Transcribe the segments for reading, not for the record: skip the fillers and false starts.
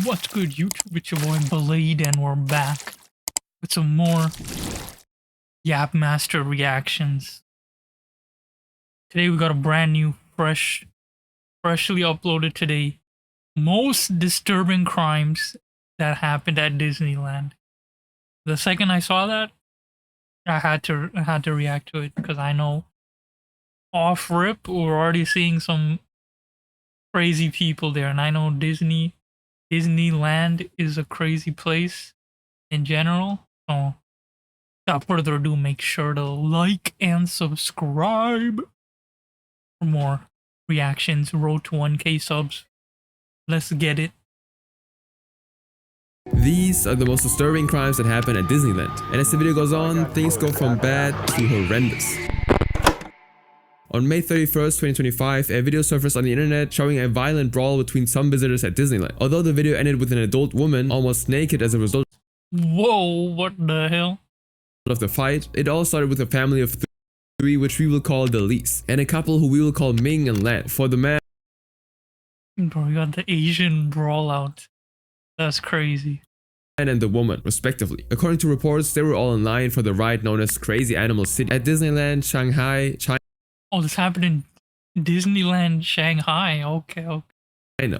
What's good, YouTube? It's your boy Blade, and we're back with some more Yap Master reactions. Today we got a brand new, freshly uploaded today. Most disturbing crimes that happened at Disneyland. The second I saw that, I had to react to it because I know off rip we're already seeing some crazy people there, and I know Disneyland is a crazy place in general. So without further ado, make sure to like and subscribe for more reactions. Road to 1K subs. Let's get it. These are the most disturbing crimes that happen at Disneyland, and as the video goes on, things go from bad to horrendous. On May 31st, 2025, a video surfaced on the internet showing a violent brawl between some visitors at Disneyland. Although the video ended with an adult woman almost naked as a result Whoa, what the hell? of the fight, it all started with a family of three, which we will call the Lees, and a couple who we will call Ming and Lan. For the man Bro, we got the Asian brawl out. That's crazy. and the woman, respectively. According to reports, they were all in line for the ride known as Crazy Animal City at Disneyland, Shanghai, China. Oh, this happened in Disneyland, Shanghai. Okay.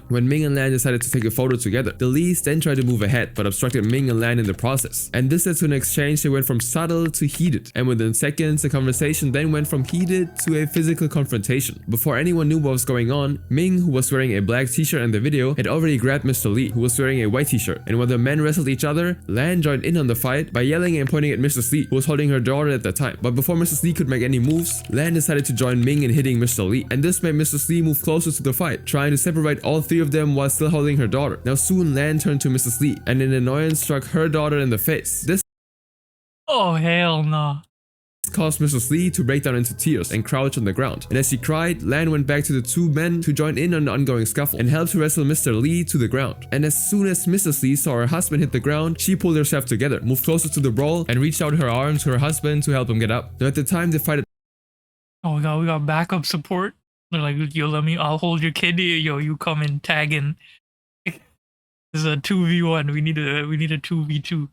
When Ming and Lan decided to take a photo together, the Lees then tried to move ahead but obstructed Ming and Lan in the process. And this led to an exchange that went from subtle to heated, and within seconds the conversation then went from heated to a physical confrontation. Before anyone knew what was going on, Ming, who was wearing a black t-shirt in the video, had already grabbed Mr. Lee, who was wearing a white t-shirt, and while the men wrestled each other, Lan joined in on the fight by yelling and pointing at Mrs. Lee, who was holding her daughter at the time. But before Mrs. Lee could make any moves, Lan decided to join Ming in hitting Mr. Lee, and this made Mrs. Lee move closer to the fight, trying to separate all three of them while still holding her daughter. Now soon Lan turned to Mrs. Lee and in annoyance struck her daughter in the face. This Oh, hell no. caused Mrs. Lee to break down into tears and crouch on the ground. And as she cried, Lan went back to the two men to join in on the ongoing scuffle and helped to wrestle Mr. Lee to the ground. And as soon as Mrs. Lee saw her husband hit the ground, she pulled herself together, moved closer to the brawl, and reached out her arms to her husband to help him get up. Now at the time the fight Oh, we got backup support. They're like, yo, I'll hold your kid. Yo, you come and tag in. This is a 2v1. We need a 2v2.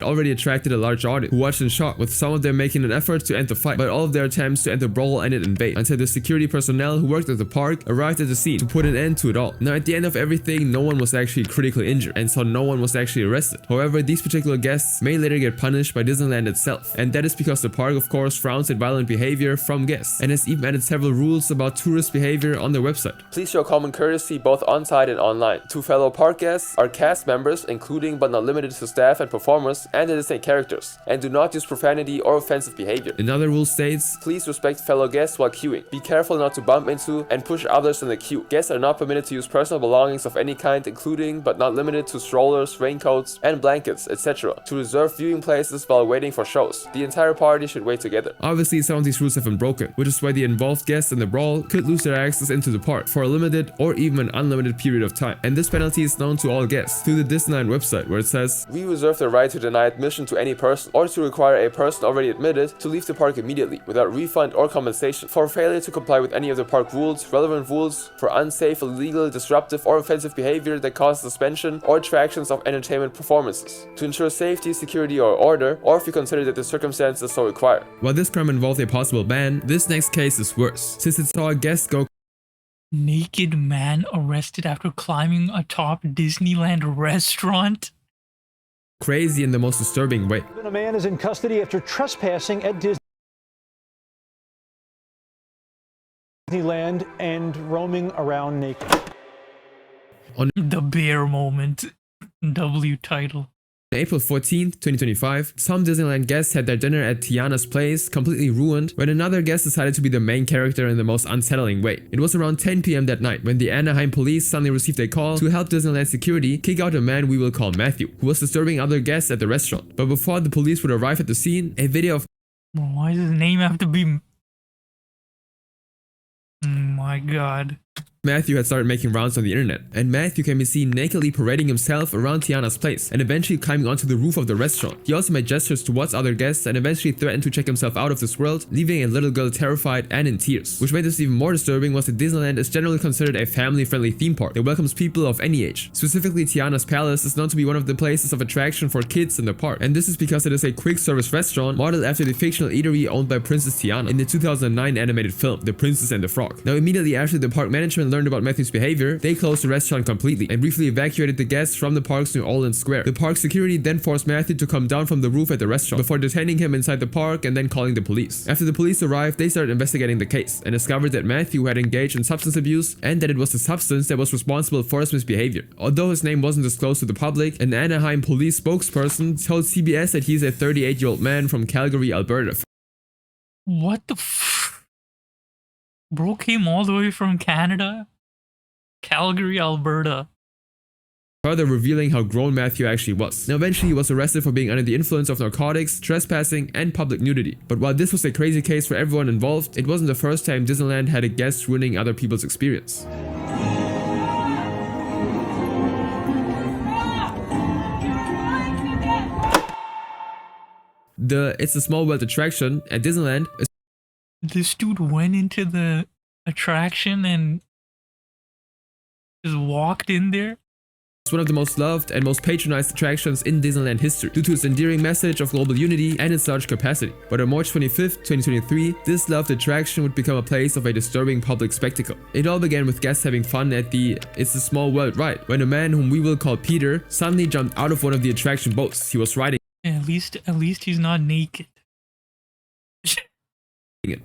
already attracted a large audience who watched in shock, with some of them making an effort to end the fight, but all of their attempts to end the brawl ended in vain until the security personnel who worked at the park arrived at the scene to put an end to it all. Now at the end of everything, no one was actually critically injured, and so no one was actually arrested. However, these particular guests may later get punished by Disneyland itself, and that is because the park of course frowns at violent behavior from guests and has even added several rules about tourist behavior on their website. Please show common courtesy both on-site and online. To fellow park guests are cast members, including but not limited to staff and performers, and the Disney characters, and do not use profanity or offensive behavior. Another rule states, please respect fellow guests while queuing. Be careful not to bump into and push others in the queue. Guests are not permitted to use personal belongings of any kind, including but not limited to strollers, raincoats, and blankets, etc. To reserve viewing places while waiting for shows. The entire party should wait together. Obviously, some of these rules have been broken, which is why the involved guests in the brawl could lose their access into the park for a limited or even an unlimited period of time. And this penalty is known to all guests through the Disneyland website, where it says, we reserve the right to deny admission to any person or to require a person already admitted to leave the park immediately without refund or compensation for failure to comply with any of the park rules, relevant rules, for unsafe, illegal, disruptive, or offensive behavior that causes suspension or attractions of entertainment performances, to ensure safety, security, or order, or if you consider that the circumstances so require. While this crime involved a possible ban, this next case is worse, since it saw a guest go Naked man arrested after climbing atop Disneyland restaurant. crazy in the most disturbing way. A man is in custody after trespassing at Disneyland and roaming around naked. The bear moment. W title. On April 14th, 2025, some Disneyland guests had their dinner at Tiana's place completely ruined when another guest decided to be the main character in the most unsettling way. It was around 10 p.m. that night when the Anaheim police suddenly received a call to help Disneyland security kick out a man we will call Matthew, who was disturbing other guests at the restaurant. But before the police would arrive at the scene, a video of Why does his name have to be... Oh my god. Matthew had started making rounds on the internet, and Matthew can be seen nakedly parading himself around Tiana's place and eventually climbing onto the roof of the restaurant. He also made gestures towards other guests and eventually threatened to check himself out of this world, leaving a little girl terrified and in tears. Which made this even more disturbing was that Disneyland is generally considered a family-friendly theme park that welcomes people of any age. Specifically, Tiana's Palace is known to be one of the places of attraction for kids in the park, and this is because it is a quick-service restaurant modeled after the fictional eatery owned by Princess Tiana in the 2009 animated film, The Princess and the Frog. Now, immediately after the park management learned about Matthew's behavior, they closed the restaurant completely and briefly evacuated the guests from the park's New Orleans Square. The park security then forced Matthew to come down from the roof at the restaurant before detaining him inside the park and then calling the police. After the police arrived, they started investigating the case and discovered that Matthew had engaged in substance abuse and that it was the substance that was responsible for his misbehavior. Although his name wasn't disclosed to the public, an Anaheim police spokesperson told CBS that he's a 38-year-old man from Calgary, Alberta. What the f... Bro came all the way from Canada? Calgary, Alberta. Further revealing how grown Matthew actually was. Now eventually he was arrested for being under the influence of narcotics, trespassing, and public nudity. But while this was a crazy case for everyone involved, it wasn't the first time Disneyland had a guest ruining other people's experience. The It's a Small World attraction at Disneyland is This dude went into the attraction and just walked in there. one of the most loved and most patronized attractions in Disneyland history due to its endearing message of global unity and its large capacity. But on March 25th, 2023, this loved attraction would become a place of a disturbing public spectacle. It all began with guests having fun at the It's a Small World ride, when a man whom we will call Peter suddenly jumped out of one of the attraction boats he was riding Yeah, at least he's not naked.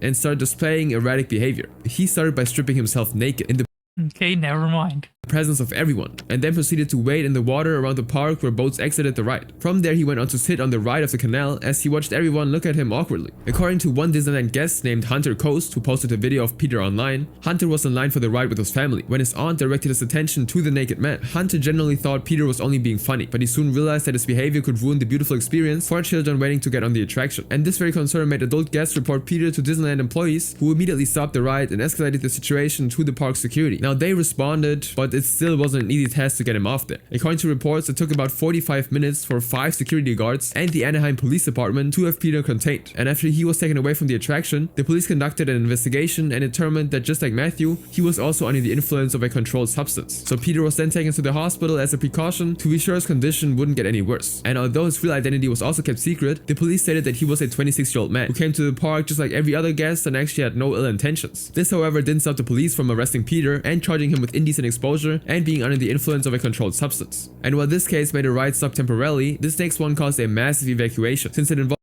and started displaying erratic behavior. He started by stripping himself naked in the Okay, never mind. presence of everyone, and then proceeded to wade in the water around the park where boats exited the ride. From there, he went on to sit on the ride of the canal as he watched everyone look at him awkwardly. According to one Disneyland guest named Hunter Coast, who posted a video of Peter online, Hunter was in line for the ride with his family. When his aunt directed his attention to the naked man, Hunter generally thought Peter was only being funny, but he soon realized that his behavior could ruin the beautiful experience for children waiting to get on the attraction. And this very concern made adult guests report Peter to Disneyland employees, who immediately stopped the ride and escalated the situation to the park security. Now, they responded, but it still wasn't an easy task to get him off there. According to reports, it took about 45 minutes for 5 security guards and the Anaheim Police Department to have Peter contained. And after he was taken away from the attraction, the police conducted an investigation and determined that just like Matthew, he was also under the influence of a controlled substance. So Peter was then taken to the hospital as a precaution to be sure his condition wouldn't get any worse. And although his real identity was also kept secret, the police stated that he was a 26-year-old man who came to the park just like every other guest and actually had no ill intentions. This, however, didn't stop the police from arresting Peter and charging him with indecent exposure and being under the influence of a controlled substance. And while this case made the ride stop temporarily, this next one caused a massive evacuation since it involved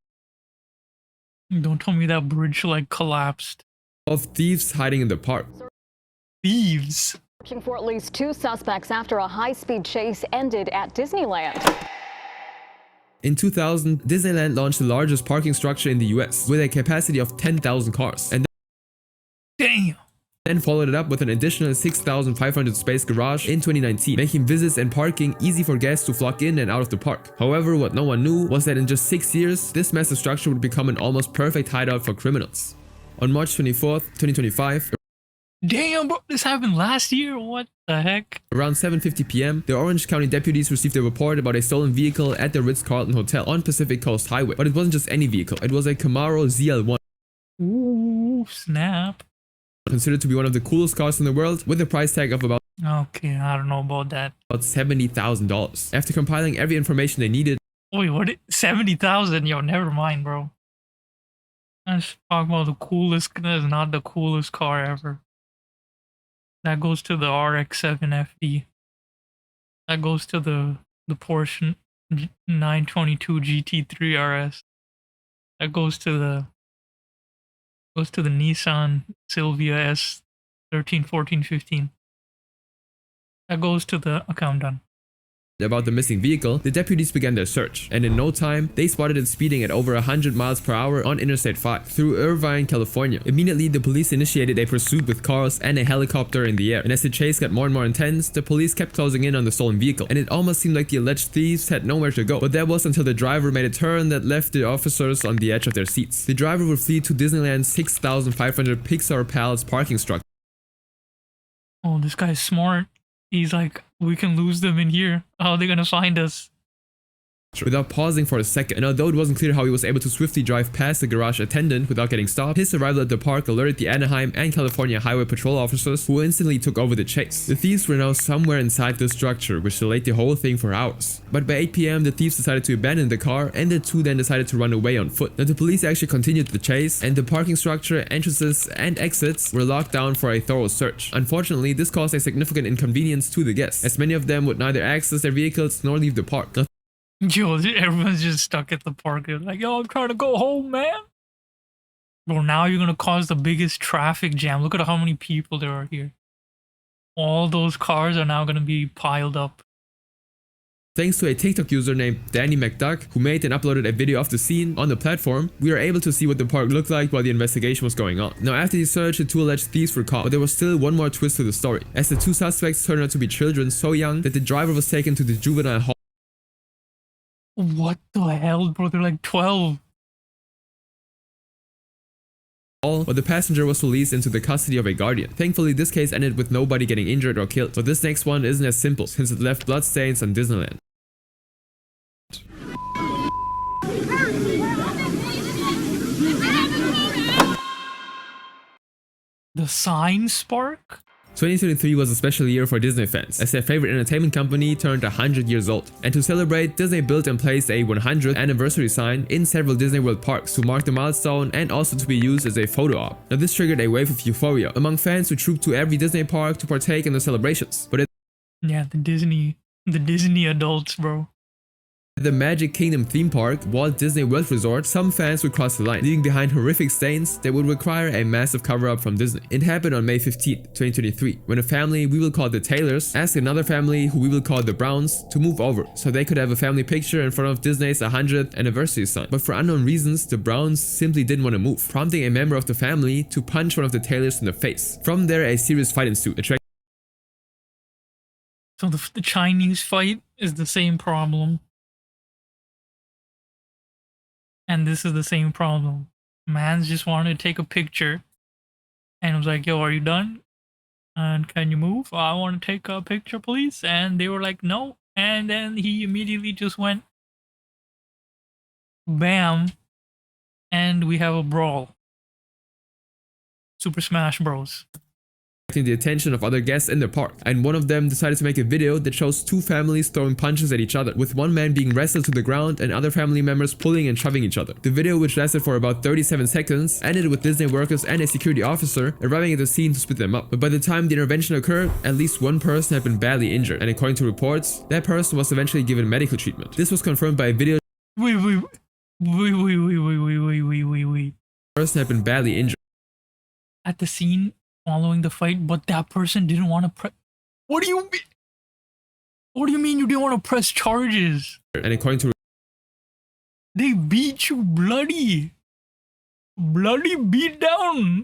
Don't tell me that bridge like collapsed. thieves hiding in the park. Thieves. Searching for at least 2 suspects after a high-speed chase ended at Disneyland. In 2000, Disneyland launched the largest parking structure in the US with a capacity of 10,000 cars, and Damn. then followed it up with an additional 6,500 space garage in 2019, making visits and parking easy for guests to flock in and out of the park. However, what no one knew was that in just 6 years, this massive structure would become an almost perfect hideout for criminals. On March 24th, 2025, Damn, bro. This happened last year? What the heck? around 7:50 p.m., the Orange County deputies received a report about a stolen vehicle at the Ritz-Carlton Hotel on Pacific Coast Highway. But it wasn't just any vehicle, it was a Camaro ZL1. Ooh, snap. Considered to be one of the coolest cars in the world, with a price tag of about Okay, I don't know about that. $70,000. After compiling every information they needed, Wait, what? 70,000? Yo, never mind, bro. Let's talk about the coolest. That is not the coolest car ever. That goes to the RX-7 FD. That goes to the Porsche 922 GT3 RS. That goes to the Nissan Silvia S 13, 14, 15. That goes to the... Okay, I'm done. about the missing vehicle, the deputies began their search, and in no time, they spotted it speeding at over 100 miles per hour on Interstate 5 through Irvine, California. Immediately, the police initiated a pursuit with cars and a helicopter in the air, and as the chase got more and more intense, the police kept closing in on the stolen vehicle, and it almost seemed like the alleged thieves had nowhere to go. But that was until the driver made a turn that left the officers on the edge of their seats. The driver would flee to Disneyland's 6,500 Pixar Palace parking structure, Oh, this guy's smart. He's like, we can lose them in here. How are they gonna find us? Without pausing for a second, and although it wasn't clear how he was able to swiftly drive past the garage attendant without getting stopped, his arrival at the park alerted the Anaheim and California Highway Patrol officers, who instantly took over the chase. The thieves were now somewhere inside the structure, which delayed the whole thing for hours. But by 8 PM, the thieves decided to abandon the car, and the two then decided to run away on foot. Now the police actually continued the chase, and the parking structure, entrances, and exits were locked down for a thorough search. Unfortunately, this caused a significant inconvenience to the guests, as many of them would neither access their vehicles nor leave the park. Now, Yo, everyone's just stuck at the park. They're like, yo, I'm trying to go home, man. Bro, now you're gonna cause the biggest traffic jam. Look at how many people there are here. All those cars are now gonna be piled up. thanks to a TikTok user named Danny McDuck, who made and uploaded a video of the scene on the platform, we were able to see what the park looked like while the investigation was going on. Now after the search, the two alleged thieves were caught, but there was still one more twist to the story, as the two suspects turned out to be children so young that the driver was taken to the juvenile hall. What the hell, bro? They're like 12. But the passenger was released into the custody of a guardian. Thankfully, this case ended with nobody getting injured or killed, but this next one isn't as simple, since it left bloodstains on Disneyland. The sign spark? 2023 was a special year for Disney fans, as their favorite entertainment company turned 100 years old. And to celebrate, Disney built and placed a 100th anniversary sign in several Disney World parks to mark the milestone and also to be used as a photo op. Now this triggered a wave of euphoria among fans who trooped to every Disney park to partake in the celebrations. But Yeah, the Disney adults, bro. at the Magic Kingdom theme park, Walt Disney World Resort, some fans would cross the line, leaving behind horrific stains that would require a massive cover-up from Disney. It happened on May 15, 2023, when a family we will call the Taylors asked another family who we will call the Browns to move over, so they could have a family picture in front of Disney's 100th anniversary sign. But for unknown reasons, the Browns simply didn't want to move, prompting a member of the family to punch one of the Taylors in the face. From there, a serious fight ensued, attracting So the Chinese fight is the same problem. And this is the same problem. Man's just wanted to take a picture and was like, yo, are you done? And can you move? I want to take a picture, please. And they were like, no. And then he immediately just went, bam. And we have a brawl. Super Smash Bros. the attention of other guests in the park, and one of them decided to make a video that shows two families throwing punches at each other, with one man being wrestled to the ground and other family members pulling and shoving each other. The video, which lasted for about 37 seconds, ended with Disney workers and a security officer arriving at the scene to split them up. But by the time the intervention occurred, at least one person had been badly injured, and according to reports, that person was eventually given medical treatment. This was confirmed by a video. Wait. Person had been badly injured. At the scene following the fight, but that person didn't want to press. What do you mean? What do you mean you didn't want to press charges? And according to They beat you bloody beat down.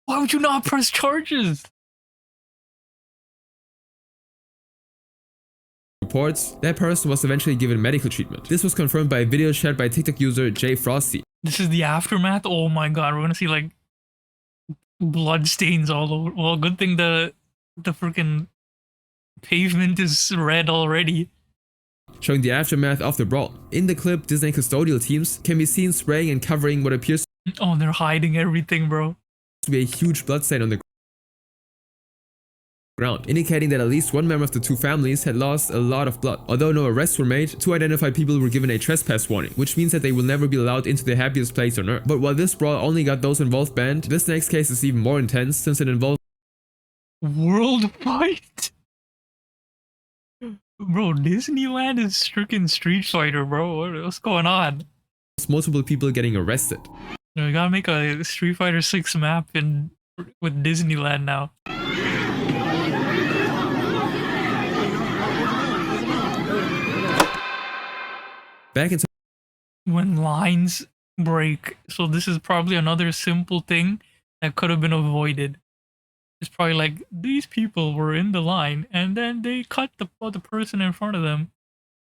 Why would you not press charges? reports, that person was eventually given medical treatment. This was confirmed by a video shared by TikTok user Jay Frosty. This is the aftermath. Oh my god, we're gonna see like blood stains all over. Well, good thing the freaking pavement is red already. Showing the aftermath of the brawl. In the clip, Disney custodial teams can be seen spraying and covering what appears Oh, they're hiding everything, bro. to be a huge bloodstain on the ground, indicating that at least one member of the two families had lost a lot of blood. Although no arrests were made, two identified people were given a trespass warning, which means that they will never be allowed into the happiest place on earth. But while this brawl only got those involved banned, this next case is even more intense since it involves World fight? Bro, Disneyland is freaking Street Fighter, bro. What's going on? multiple people getting arrested. We gotta make a Street Fighter 6 map with Disneyland now. Back in When lines break. So this is probably another simple thing that could have been avoided. It's probably like, these people were in the line and then they cut the person in front of them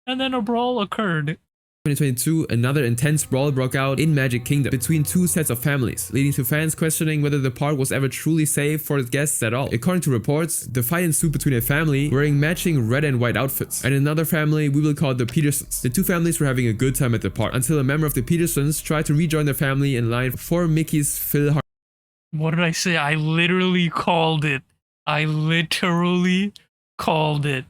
and then a brawl occurred. 2022, another intense brawl broke out in Magic Kingdom between two sets of families, leading to fans questioning whether the park was ever truly safe for its guests at all. According to reports, the fight ensued between a family wearing matching red and white outfits and another family we will call the Petersons. The two families were having a good time at the park until a member of the Petersons tried to rejoin their family in line for Mickey's Philharmonic. What did I say? I literally called it. I literally called it.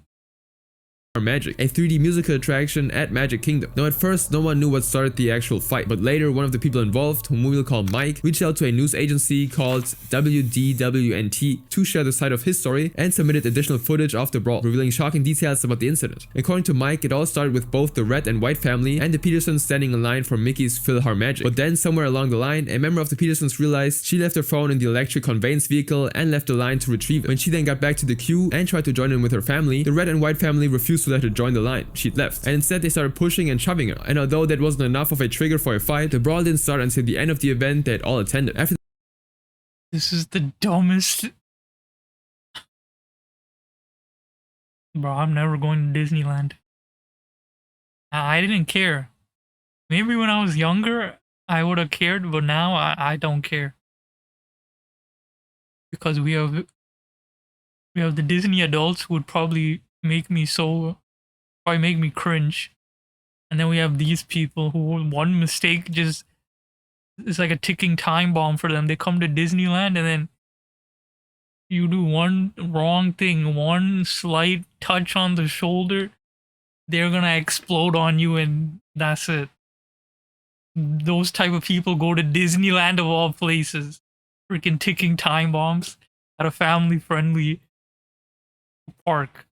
Magic, a 3D musical attraction at Magic Kingdom. Now at first no one knew what started the actual fight, but later one of the people involved, whom we will call Mike, reached out to a news agency called WDWNT to share the side of his story and submitted additional footage of the brawl, revealing shocking details about the incident. According to Mike, it all started with both the red and white family and the Petersons standing in line for Mickey's Philharmonic. But then somewhere along the line, a member of the Petersons realized she left her phone in the electric conveyance vehicle and left the line to retrieve it. When she then got back to the queue and tried to join in with her family, the red and white family refused to let her join the line. She'd left, and instead they started pushing and shoving her. And although that wasn't enough of a trigger for a fight, the brawl didn't start until the end of the event they had all attended. After This is the dumbest. Bro, I'm never going to Disneyland. I didn't care. Maybe when I was younger, I would have cared, but now I don't care. Because we have the Disney adults who would probably make me cringe. And then we have these people who one mistake just it's like a ticking time bomb for them. They come to Disneyland and then you do one wrong thing, one slight touch on the shoulder, they're gonna explode on you and that's it. Those type of people go to Disneyland of all places. Freaking ticking time bombs at a family-friendly park.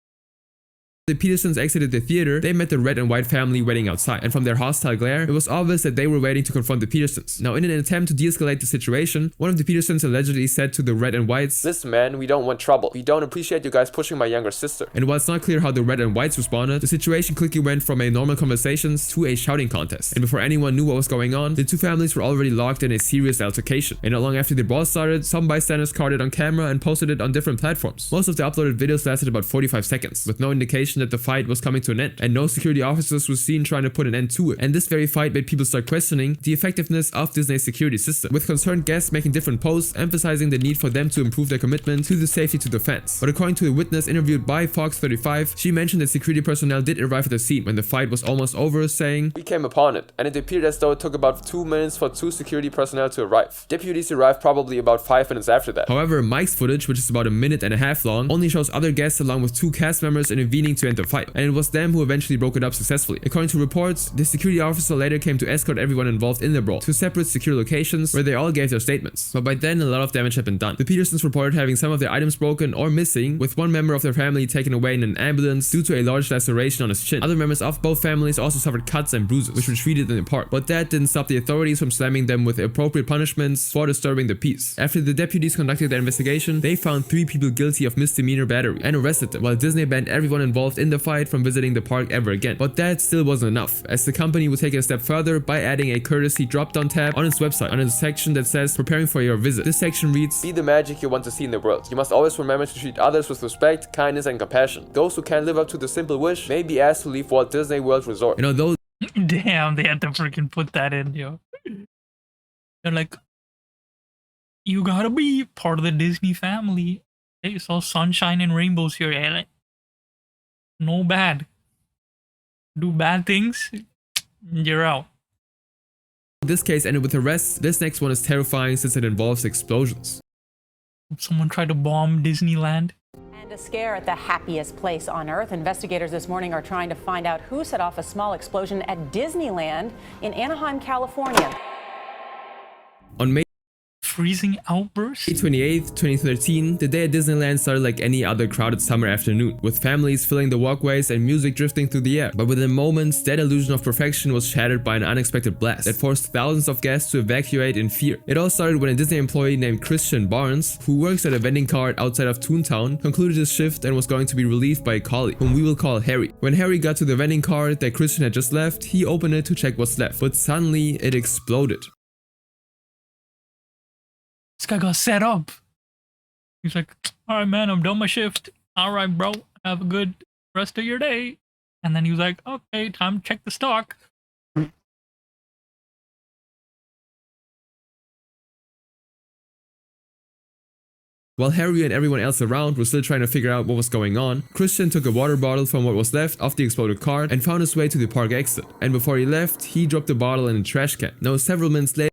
the Petersons exited the theater, they met the red and white family waiting outside, and from their hostile glare, it was obvious that they were waiting to confront the Petersons. Now, in an attempt to de-escalate the situation, one of the Petersons allegedly said to the red and whites, "Listen man, we don't want trouble. We don't appreciate you guys pushing my younger sister." and while it's not clear how the red and whites responded, the situation quickly went from a normal conversations to a shouting contest. And before anyone knew what was going on, the two families were already locked in a serious altercation. And not long after the brawl started, some bystanders caught it on camera and posted it on different platforms. Most of the uploaded videos lasted about 45 seconds, with no indication that the fight was coming to an end, and no security officers were seen trying to put an end to it. And this very fight made people start questioning the effectiveness of Disney's security system, with concerned guests making different posts emphasizing the need for them to improve their commitment to the safety to the fans. But according to a witness interviewed by Fox 35, she mentioned that security personnel did arrive at the scene when the fight was almost over, saying, "We came upon it, and it appeared as though it took about 2 minutes for 2 security personnel to arrive. Deputies arrived probably about 5 minutes after that." However, Mike's footage, which is about a minute and a half long, only shows other guests along with 2 cast members intervening to end the fight, and it was them who eventually broke it up successfully. According to reports, the security officer later came to escort everyone involved in the brawl to separate secure locations where they all gave their statements. But by then, a lot of damage had been done. The Petersons reported having some of their items broken or missing, with one member of their family taken away in an ambulance due to a large laceration on his chin. Other members of both families also suffered cuts and bruises, which were treated in the park. But that didn't stop the authorities from slamming them with appropriate punishments for disturbing the peace. After the deputies conducted their investigation, they found 3 people guilty of misdemeanor battery and arrested them, while Disney banned everyone involved in the fight from visiting the park ever again. But that still wasn't enough, as the company would take it a step further by adding a courtesy drop-down tab on its website under the section that says "Preparing for your visit." This section reads, "Be the magic you want to see in the world. You must always remember to treat others with respect, kindness, and compassion. Those who can't live up to the simple wish may be asked to leave Walt Disney World Resort." and although Damn, they had to freaking put that in, yo. They're like, you gotta be part of the Disney family. Hey, it's all sunshine and rainbows here, eh? No bad. Do bad things, you're out. this case ended with arrests, this next one is terrifying since it involves explosions. Someone tried to bomb Disneyland. And a scare at the happiest place on earth. Investigators this morning are trying to find out who set off a small explosion at Disneyland in Anaheim, California. On May Freezing outburst? 28th, 2013, the day at Disneyland started like any other crowded summer afternoon, with families filling the walkways and music drifting through the air. But within moments, that illusion of perfection was shattered by an unexpected blast that forced thousands of guests to evacuate in fear. It all started when a Disney employee named Christian Barnes, who works at a vending cart outside of Toontown, concluded his shift and was going to be relieved by a colleague, whom we will call Harry. When Harry got to the vending cart that Christian had just left, he opened it to check what's left, but suddenly it exploded. This guy got set up. He's like, alright man, I'm done my shift. Alright bro, have a good rest of your day. And then he was like, okay, time to check the stock. While Harry and everyone else around were still trying to figure out what was going on, Christian took a water bottle from what was left of the exploded car and found his way to the park exit. And before he left, he dropped the bottle in a trash can. Now, several minutes later,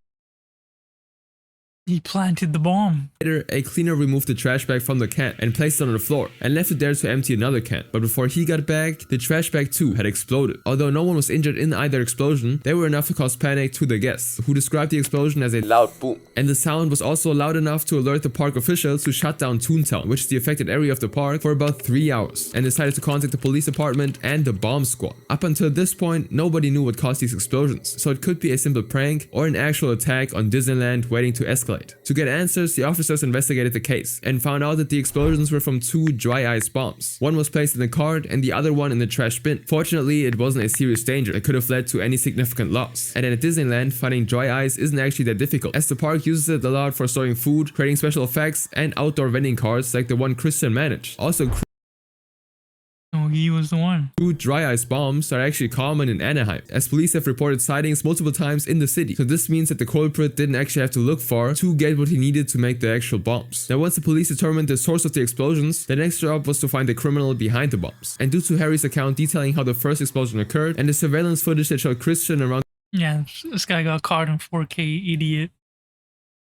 He planted the bomb. a cleaner removed the trash bag from the can and placed it on the floor and left it there to empty another can. But before he got back, the trash bag too had exploded. Although no one was injured in either explosion, they were enough to cause panic to the guests, who described the explosion as a Loud boom. and the sound was also loud enough to alert the park officials to shut down Toontown, which is the affected area of the park, for about 3 hours, and decided to contact the police department and the bomb squad. Up until this point, nobody knew what caused these explosions, so it could be a simple prank or an actual attack on Disneyland waiting to escalate. To get answers, the officers investigated the case and found out that the explosions were from 2 dry ice bombs. One was placed in the cart and the other one in the trash bin. Fortunately, it wasn't a serious danger that could have led to any significant loss. And then at Disneyland, finding dry ice isn't actually that difficult, as the park uses it a lot for storing food, creating special effects, and outdoor vending carts like the one Christian managed. Also, Oh, he was the one. 2 dry ice bombs are actually common in Anaheim, as police have reported sightings multiple times in the city. So this means that the culprit didn't actually have to look far to get what he needed to make the actual bombs. Now, once the police determined the source of the explosions, the next job was to find the criminal behind the bombs. And due to Harry's account detailing how the first explosion occurred and the surveillance footage that showed Christian around Yeah, this guy got caught in 4K, idiot.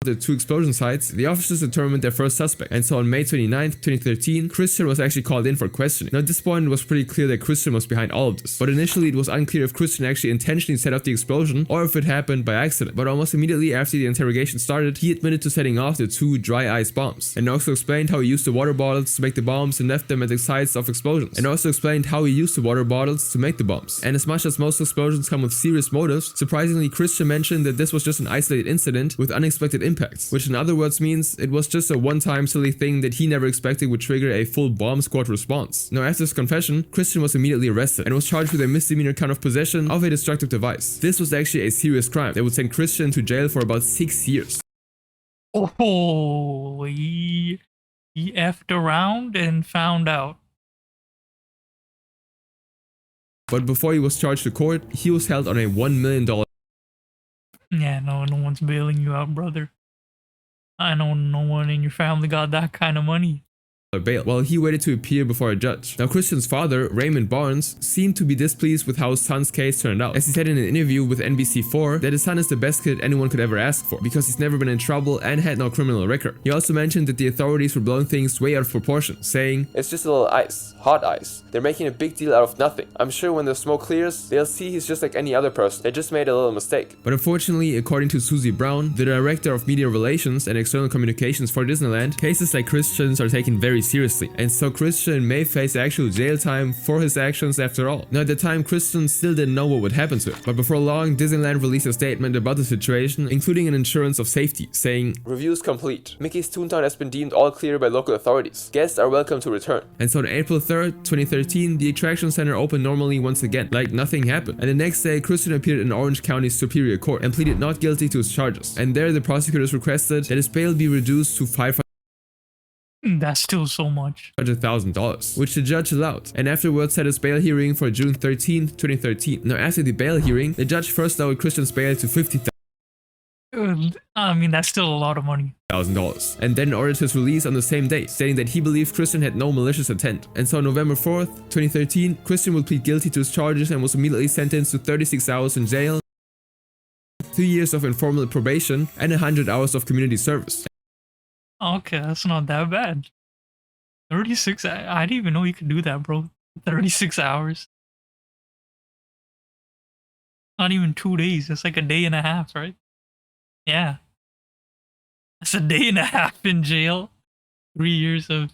the 2 explosion sites, the officers determined their first suspect, and so on May 29th, 2013, Christian was actually called in for questioning. Now, at this point, it was pretty clear that Christian was behind all of this, but initially it was unclear if Christian actually intentionally set off the explosion or if it happened by accident. But almost immediately after the interrogation started, he admitted to setting off the 2 dry ice bombs, and also explained how he used the water bottles to make the bombs and left them at the sites of explosions, and also explained how he used the water bottles to make the bombs. And as much as most explosions come with serious motives, surprisingly, Christian mentioned that this was just an isolated incident with unexpected impacts, which in other words means it was just a one-time silly thing that he never expected would trigger a full bomb squad response. Now, after his confession, Christian was immediately arrested and was charged with a misdemeanor count of possession of a destructive device. This was actually a serious crime that would send Christian to jail for about 6 years. Oh, he effed around and found out. But before he was charged to court, he was held on a $1 million Yeah, no one's bailing you out, brother. I know no one in your family got that kind of money. bail while he waited to appear before a judge. Now, Christian's father, Raymond Barnes, seemed to be displeased with how his son's case turned out, as he said in an interview with NBC4 that his son is the best kid anyone could ever ask for because he's never been in trouble and had no criminal record. He also mentioned that the authorities were blowing things way out of proportion, saying, "It's just a little ice, hot ice. They're making a big deal out of nothing. I'm sure when the smoke clears, they'll see he's just like any other person. They just made a little mistake." But unfortunately, according to Susie Brown, the director of media relations and external communications for Disneyland, cases like Christian's are taken very seriously, and so Christian may face actual jail time for his actions after all. Now, at the time, Christian still didn't know what would happen to him, but before long, Disneyland released a statement about the situation, including an insurance of safety, saying, "Reviews complete. Mickey's Toontown has been deemed all clear by local authorities. Guests are welcome to return." and so on April 3rd, 2013, the attraction center opened normally once again, like nothing happened. And the next day, Christian appeared in Orange County's Superior Court and pleaded not guilty to his charges. And there, the prosecutors requested that his bail be reduced to That's still so much. $500,000, which the judge allowed, and afterwards set his bail hearing for June 13th, 2013. Now, after the bail hearing, the judge first lowered Christian's bail to $50,000. I mean, that's still a lot of money. And then ordered his release on the same day, stating that he believed Christian had no malicious intent. And so on November 4th, 2013, Christian would plead guilty to his charges and was immediately sentenced to 36 hours in jail, 3 years of informal probation, and 100 hours of community service. Okay, that's not that bad. 36, I didn't even know you could do that, bro. 36 hours. Not even 2 days, that's like a day and a half, right? Yeah. That's a day and a half in jail, 3 years of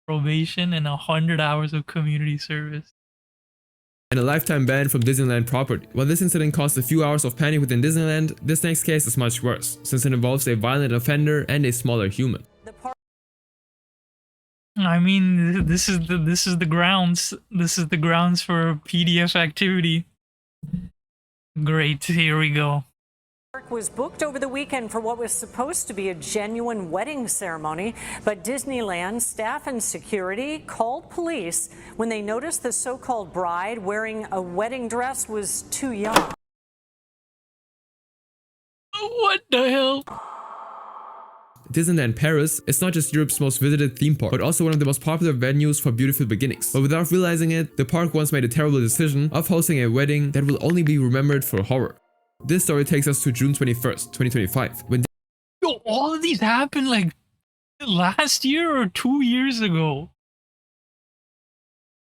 probation, and 100 hours of community service. And a lifetime ban from Disneyland property. While this incident caused a few hours of panic within Disneyland, this next case is much worse, since it involves a violent offender and a smaller human. I mean, this is the grounds. This is the grounds for PDF activity. Great, here we go. Was booked over the weekend for what was supposed to be a genuine wedding ceremony, but Disneyland staff and security called police when they noticed the so-called bride wearing a wedding dress was too young. What the hell? Disneyland Paris is not just Europe's most visited theme park, but also one of the most popular venues for beautiful beginnings. But without realizing it, the park once made a terrible decision of hosting a wedding that will only be remembered for horror. This story takes us to June 21st, 2025, when Yo, all of these happened like last year or 2 years ago.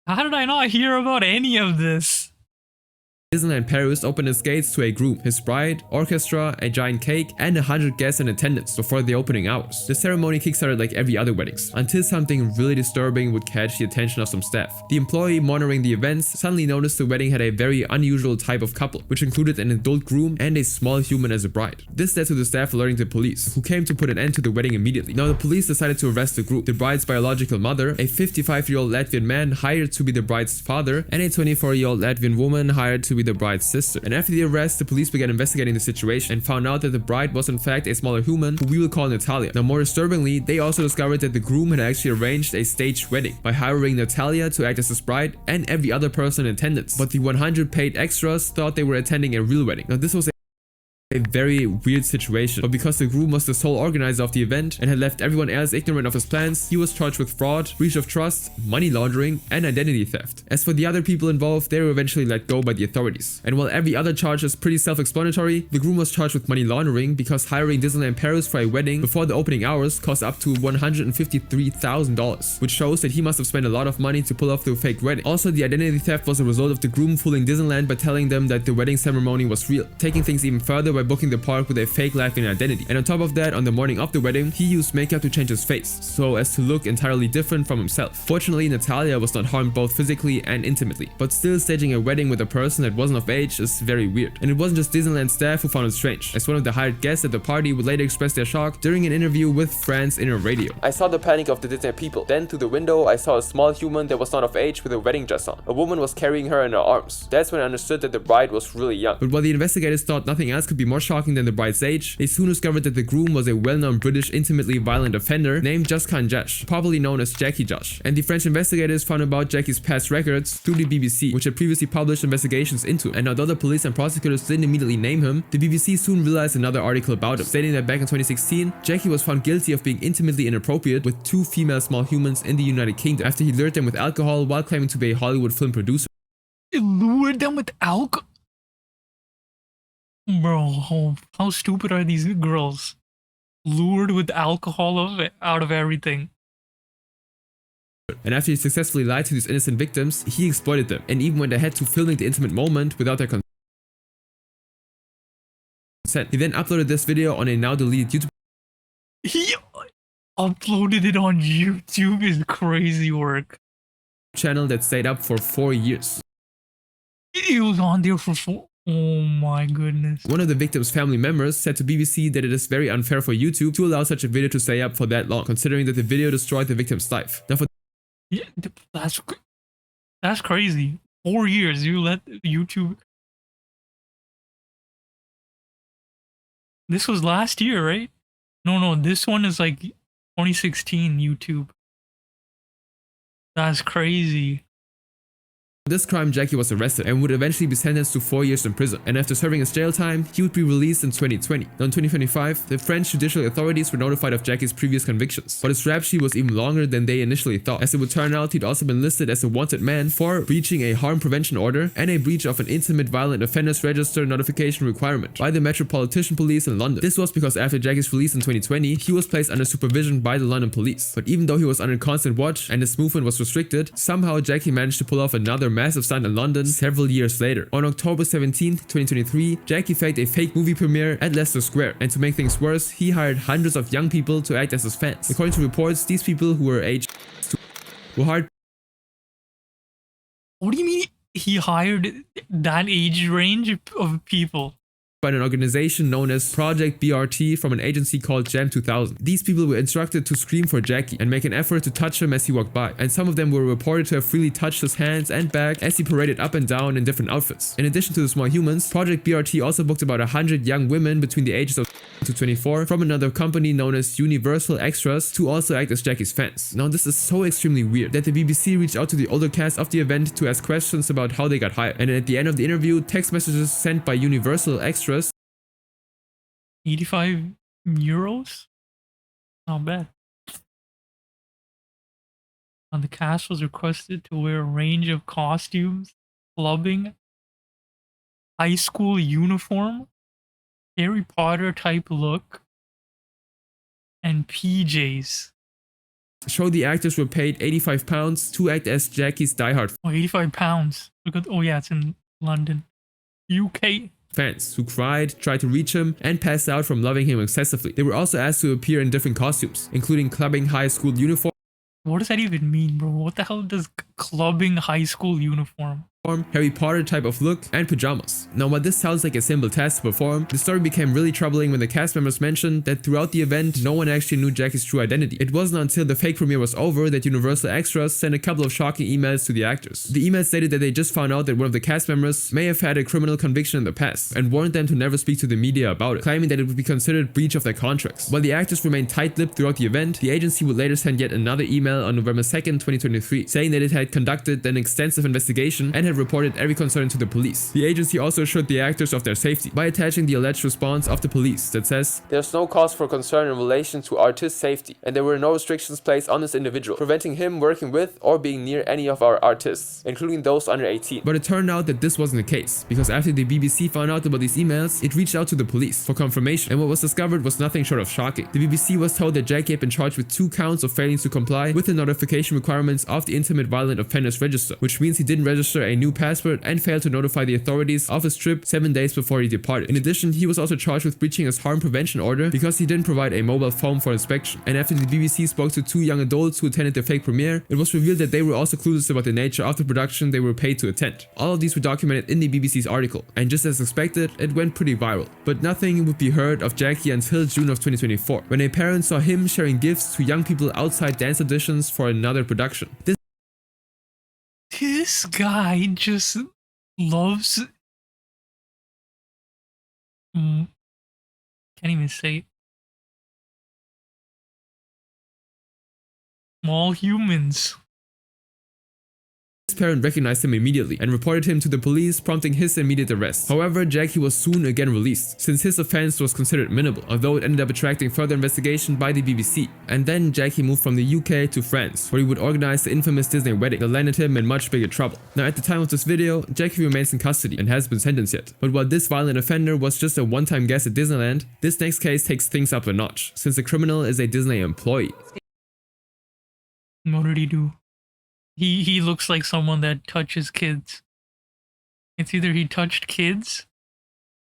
How did I not hear about any of this? Disneyland Paris opened its gates to a groom, his bride, orchestra, a giant cake, and 100 guests in attendance before the opening hours. The ceremony kickstarted like every other weddings, until something really disturbing would catch the attention of some staff. The employee monitoring the events suddenly noticed the wedding had a very unusual type of couple, which included an adult groom and a small human as a bride. This led to the staff alerting the police, who came to put an end to the wedding immediately. Now the police decided to arrest the group, the bride's biological mother, a 55-year-old Latvian man hired to be the bride's father, and a 24-year-old Latvian woman hired to be the bride's sister. And after the arrest, the police began investigating the situation and found out that the bride was in fact a smaller human who we will call Natalia. Now more disturbingly, they also discovered that the groom had actually arranged a staged wedding by hiring Natalia to act as his bride and every other person in attendance. But the 100 paid extras thought they were attending a real wedding. Now this was a very weird situation, but because the groom was the sole organizer of the event and had left everyone else ignorant of his plans, he was charged with fraud, breach of trust, money laundering, and identity theft. As for the other people involved, they were eventually let go by the authorities. And while every other charge is pretty self-explanatory, the groom was charged with money laundering because hiring Disneyland Paris for a wedding before the opening hours cost up to $153,000, which shows that he must have spent a lot of money to pull off the fake wedding. Also, the identity theft was a result of the groom fooling Disneyland by telling them that the wedding ceremony was real, taking things even further by booking the park with a fake Latvian identity. And on top of that, on the morning of the wedding, he used makeup to change his face, so as to look entirely different from himself. Fortunately, Natalia was not harmed both physically and intimately, but still staging a wedding with a person that wasn't of age is very weird. And it wasn't just Disneyland staff who found it strange, as one of the hired guests at the party would later express their shock during an interview with France Inner Radio. I saw the panic of the Disney people. Then through the window I saw a small human that was not of age with a wedding dress on. A woman was carrying her in her arms. That's when I understood that the bride was really young. But while the investigators thought nothing else could be more shocking than the bride's age, they soon discovered that the groom was a well-known British intimately violent offender named Jaskan Jash, popularly known as Jackie Josh. And the French investigators found about Jackie's past records through the BBC, which had previously published investigations into. And although the police and prosecutors didn't immediately name him, the BBC soon realized another article about him, stating that back in 2016, Jackie was found guilty of being intimately inappropriate with 2 female small humans in the United Kingdom after he lured them with alcohol while claiming to be a Hollywood film producer. It lured them with alcohol? Bro, how stupid are these girls? Lured with alcohol out of everything. And after he successfully lied to these innocent victims, he exploited them and even went ahead to filming the intimate moment without their consent. He then uploaded this video on a now deleted YouTube He uploaded it on YouTube is crazy work. channel that stayed up for 4 years. He was on there for 4. Oh my goodness. One of the victim's family members said to BBC that it is very unfair for YouTube to allow such a video to stay up for that long, considering that the video destroyed the victim's life. Now for Yeah, that's crazy. 4 years you let YouTube. This was last year, right? No, this one is like 2016 YouTube. That's crazy. this crime, Jackie was arrested and would eventually be sentenced to 4 years in prison. And after serving his jail time, he would be released in 2020. Now in 2025, the French judicial authorities were notified of Jackie's previous convictions, but his rap sheet was even longer than they initially thought, as it would turn out he'd also been listed as a wanted man for breaching a harm prevention order and a breach of an intimate violent offenders register notification requirement by the Metropolitan Police in London. This was because after Jackie's release in 2020, he was placed under supervision by the London police. But even though he was under constant watch and his movement was restricted, somehow Jackie managed to pull off another massive stunt in London several years later. On October 17, 2023, Jackie faked a fake movie premiere at Leicester Square, and to make things worse, he hired hundreds of young people to act as his fans. According to reports, these people who were aged were hired. What do you mean he hired that age range of people? By an organization known as Project BRT from an agency called Jam 2000. These people were instructed to scream for Jackie and make an effort to touch him as he walked by, and some of them were reported to have freely touched his hands and back as he paraded up and down in different outfits. In addition to the small humans, Project BRT also booked about 100 young women between the ages of to 24 from another company known as Universal Extras to also act as Jackie's fans. Now this is so extremely weird that the BBC reached out to the older cast of the event to ask questions about how they got hired, and at the end of the interview, text messages sent by Universal Extras 85 euros? Not bad. The cast was requested to wear a range of costumes, clubbing, high school uniform, Harry Potter type look, and PJs. Show the actors were paid £85 to act as Jackie's diehard Oh, 85 pounds. Look at, oh yeah, it's in London. UK. fans who cried, tried to reach him, and passed out from loving him excessively. They were also asked to appear in different costumes, including clubbing high school uniform, What does that even mean, bro? What the hell does clubbing high school uniform? Harry Potter type of look, and pajamas. Now, while this sounds like a simple task to perform, the story became really troubling when the cast members mentioned that throughout the event, no one actually knew Jackie's true identity. It wasn't until the fake premiere was over that Universal Extras sent a couple of shocking emails to the actors. The emails stated that they just found out that one of the cast members may have had a criminal conviction in the past, and warned them to never speak to the media about it, claiming that it would be considered breach of their contracts. While the actors remained tight-lipped throughout the event, the agency would later send yet another email on November 2nd, 2023, saying that it had conducted an extensive investigation and had reported every concern to the police. The agency also assured the actors of their safety by attaching the alleged response of the police that says, There's no cause for concern in relation to artist safety, and there were no restrictions placed on this individual, preventing him working with or being near any of our artists, including those under 18. But it turned out that this wasn't the case, because after the BBC found out about these emails, it reached out to the police for confirmation, and what was discovered was nothing short of shocking. The BBC was told that Jackie had been charged with 2 counts of failing to comply with the notification requirements of the Intimate Violent Offenders Register, which means he didn't register a new passport and failed to notify the authorities of his trip 7 days before he departed. In addition, he was also charged with breaching his harm prevention order because he didn't provide a mobile phone for inspection. And after the BBC spoke to 2 young adults who attended the fake premiere, it was revealed that they were also clueless about the nature of the production they were paid to attend. All of these were documented in the BBC's article, and just as expected, it went pretty viral. But nothing would be heard of Jackie until June of 2024, when a parent saw him sharing gifts to young people outside dance auditions for another production. This guy just loves... can't even say it. Small humans. His parent recognized him immediately and reported him to the police, prompting his immediate arrest. However, Jackie was soon again released, since his offense was considered minimal, although it ended up attracting further investigation by the BBC. And then Jackie moved from the UK to France, where he would organize the infamous Disney wedding that landed him in much bigger trouble. Now, at the time of this video, Jackie remains in custody and hasn't been sentenced yet. But while this violent offender was just a one-time guest at Disneyland, this next case takes things up a notch, since the criminal is a Disney employee. What did he do? He looks like someone that touches kids. It's either he touched kids,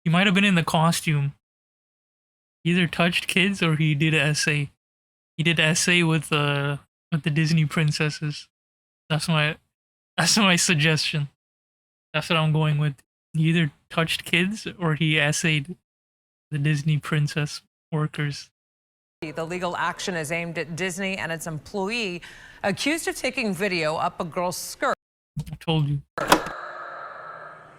he might have been in the costume. He either touched kids or he did an essay. He did an essay with the Disney princesses. That's my suggestion. That's what I'm going with. He either touched kids or he essayed the Disney princess workers. The legal action is aimed at Disney and its employee accused of taking video up a girl's skirt. I told you.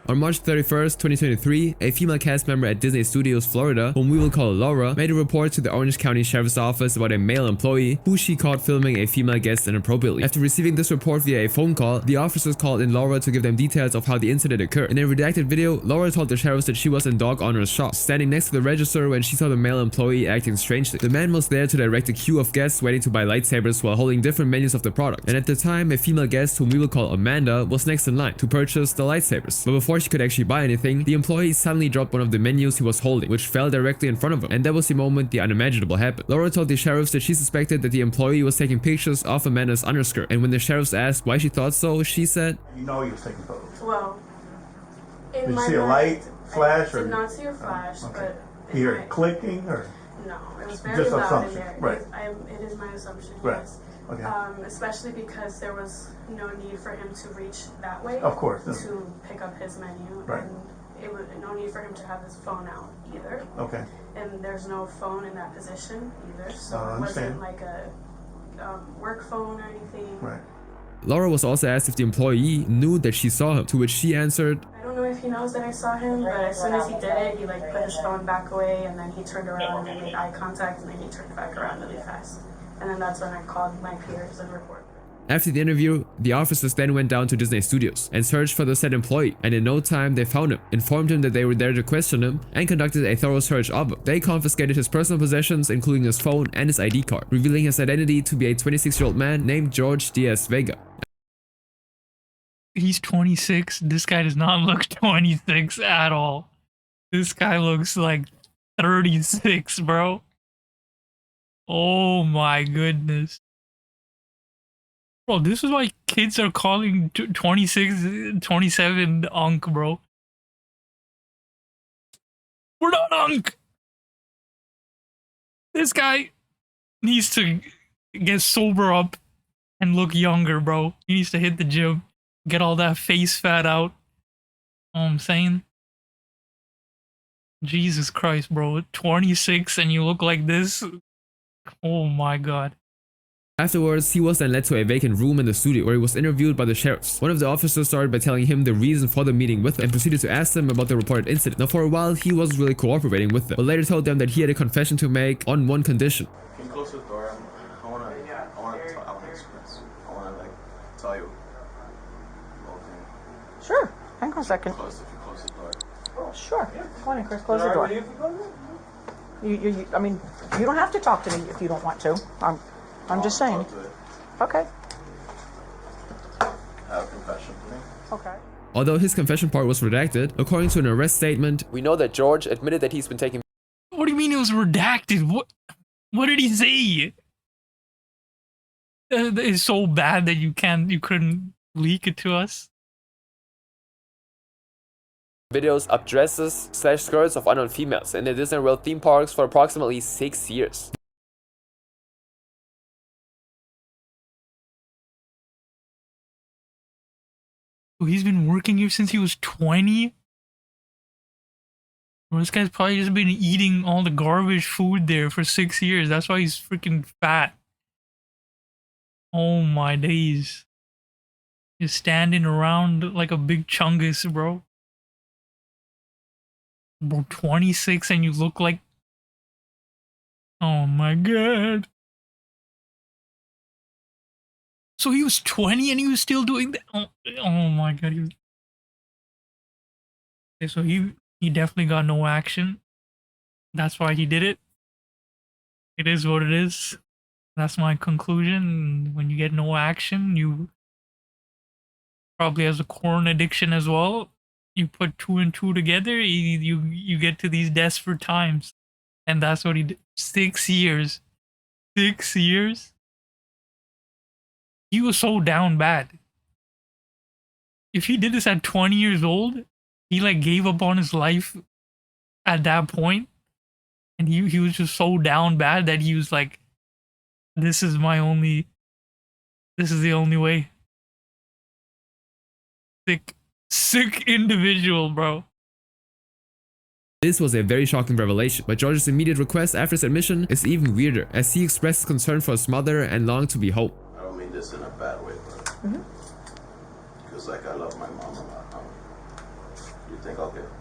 On March 31st, 2023, a female cast member at Disney Studios Florida, whom we will call Laura, made a report to the Orange County Sheriff's Office about a male employee who she caught filming a female guest inappropriately. After receiving this report via a phone call, the officers called in Laura to give them details of how the incident occurred. In a redacted video, Laura told the sheriffs that she was in Dog Owner's shop, standing next to the register when she saw the male employee acting strangely. The man was there to direct a queue of guests waiting to buy lightsabers while holding different menus of the product. And at the time, a female guest, whom we will call Amanda, was next in line to purchase the lightsabers. But before she could actually buy anything, the employee suddenly dropped one of the menus he was holding, which fell directly in front of him. And that was the moment the unimaginable happened. Laura told the sheriffs that she suspected that the employee was taking pictures of Amanda's underskirt. And when the sheriffs asked why she thought so, she said, You know he was taking photos. Well, in Did you my see a mind, light flash? I Or did not see a flash, okay. but You hear it clicking or? no, it was very Just loud in assumption, there. right. It is my assumption, Right. yes. Okay. Especially because there was no need for him to reach that way. Of course. To pick up his menu. Right. And it was no need for him to have his phone out either. Okay. And there's no phone in that position either, so I it wasn't understand. like a work phone or anything. Right. Laura was also asked if the employee knew that she saw him, to which she answered, I don't know if he knows that I saw him, but as soon as he did it, he like put his phone back away, and then he turned around and made eye contact, and then he turned back around really fast. And then that's when I called my peers and reported. After the interview, the officers then went down to Disney Studios and searched for the said employee, and in no time they found him, informed him that they were there to question him, and conducted a thorough search of him. They confiscated his personal possessions, including his phone and his ID card, revealing his identity to be a 26-year-old man named George Diaz Vega. He's 26. This guy does not look 26 at all. This guy looks like 36, bro. Oh my goodness. Bro, this is why kids are calling 26, 27 unk, bro. We're not unk. This guy needs to get sober up and look younger, bro. He needs to hit the gym, get all that face fat out. Know what I'm saying? Jesus Christ, bro. 26 and you look like this? Oh my god. Afterwards, he was then led to a vacant room in the studio where he was interviewed by the sheriffs. One of the officers started by telling him the reason for the meeting with them and proceeded to ask them about the reported incident. Now for a while, he wasn't really cooperating with them, but later told them that he had a confession to make on one condition. Can you close the door? I wanna express. I wanna tell you the whole thing. Sure. Hang on a second. If you close the door. Oh, sure. Go on in, Chris. Close the door. I mean, you don't have to talk to me if you don't want to. I'm just saying. Okay. Have a confession for me. Okay. Although his confession part was redacted, according to an arrest statement, We know that George admitted that he's been taking What do you mean it was redacted? What did he say? It's so bad that you couldn't leak it to us. videos up dresses/skirts of unknown females in the Disney World theme parks for approximately 6 years. So he's been working here since he was 20? Well, this guy's probably just been eating all the garbage food there for 6 years. That's why he's freaking fat. Oh my days. Just standing around like a big chungus, bro. Bro, 26 and you look like... Oh my god. So he was 20 and he was still doing that? Oh my god. Okay, so he definitely got no action. That's why he did it. It is what it is. That's my conclusion. When you get no action, you probably has a corn addiction as well. You put 2 and 2 together, you get to these desperate times. And that's what he did. 6 years. 6 years? He was so down bad. If he did this at 20 years old, he like gave up on his life at that point, and he was just so down bad that he was like, this is the only way. Sick individual, bro. this was a very shocking revelation, but George's immediate request after his admission is even weirder, as he expresses concern for his mother and longed to be home. I don't mean this in a bad way, but because like I love my mom a lot. You think I'll get home?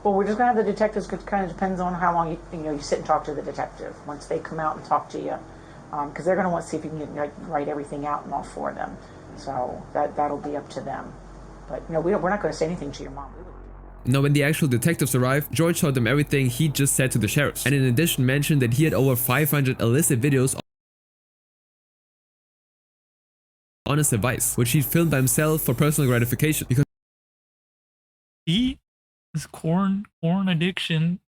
Well, we're just gonna have the detectives. It kind of depends on how long you sit and talk to the detective once they come out and talk to you, because they're gonna want to see if you can write everything out and all for them. So that'll be up to them. But we're not going to say anything to your mom. Now, when the actual detectives arrived, George told them everything he just said to the sheriffs, and in addition mentioned that he had over 500 illicit videos on his device, which he'd filmed by himself for personal gratification. Because he is corn addiction,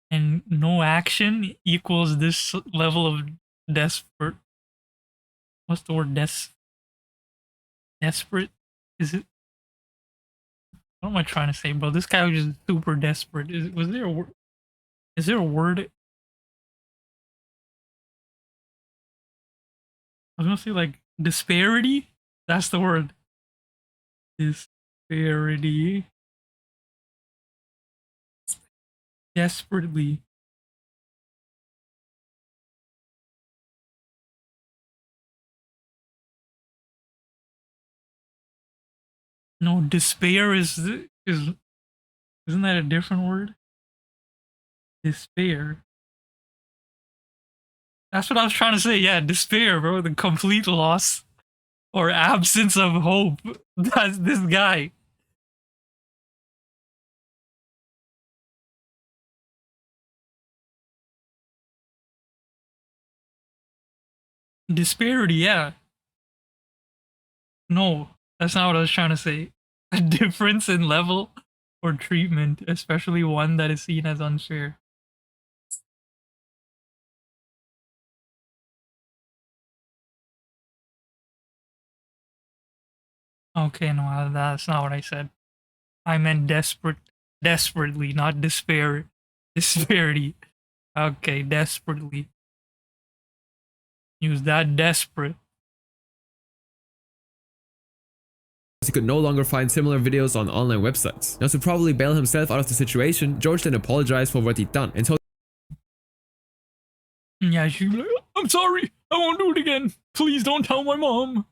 and no action equals this level of desperate. What's the word? Desperate? Is it? What am I trying to say, bro? This guy was just super desperate. Is there a word? Is there a word? I was gonna say like disparity. That's the word. Disparity. Desperately. No, despair isn't that a different word? Despair. That's what I was trying to say. Yeah, despair, bro. The complete loss or absence of hope. That's this guy. Disparity, yeah. No, that's not what I was trying to say. A difference in level or treatment, especially one that is seen as unfair. Okay, no, that's not what I said. I meant desperately, not disparity. Okay, desperately. Use that desperate. He could no longer find similar videos on online websites. Now, to probably bail himself out of the situation, George then apologized for what he'd done and told Yeah, she's like, I'm sorry, I won't do it again. Please don't tell my mom.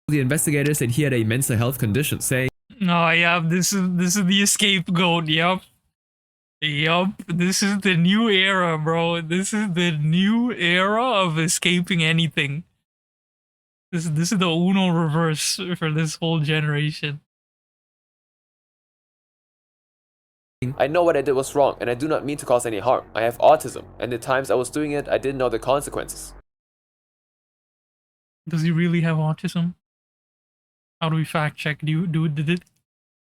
the investigators that he had a mental health condition, saying, Oh yeah, this is the scapegoat. Yup. This is the new era, bro. This is the new era of escaping anything. This is the Uno reverse for this whole generation. I know what I did was wrong, and I do not mean to cause any harm. I have autism, and the times I was doing it, I didn't know the consequences. Does he really have autism? How do we fact check? Did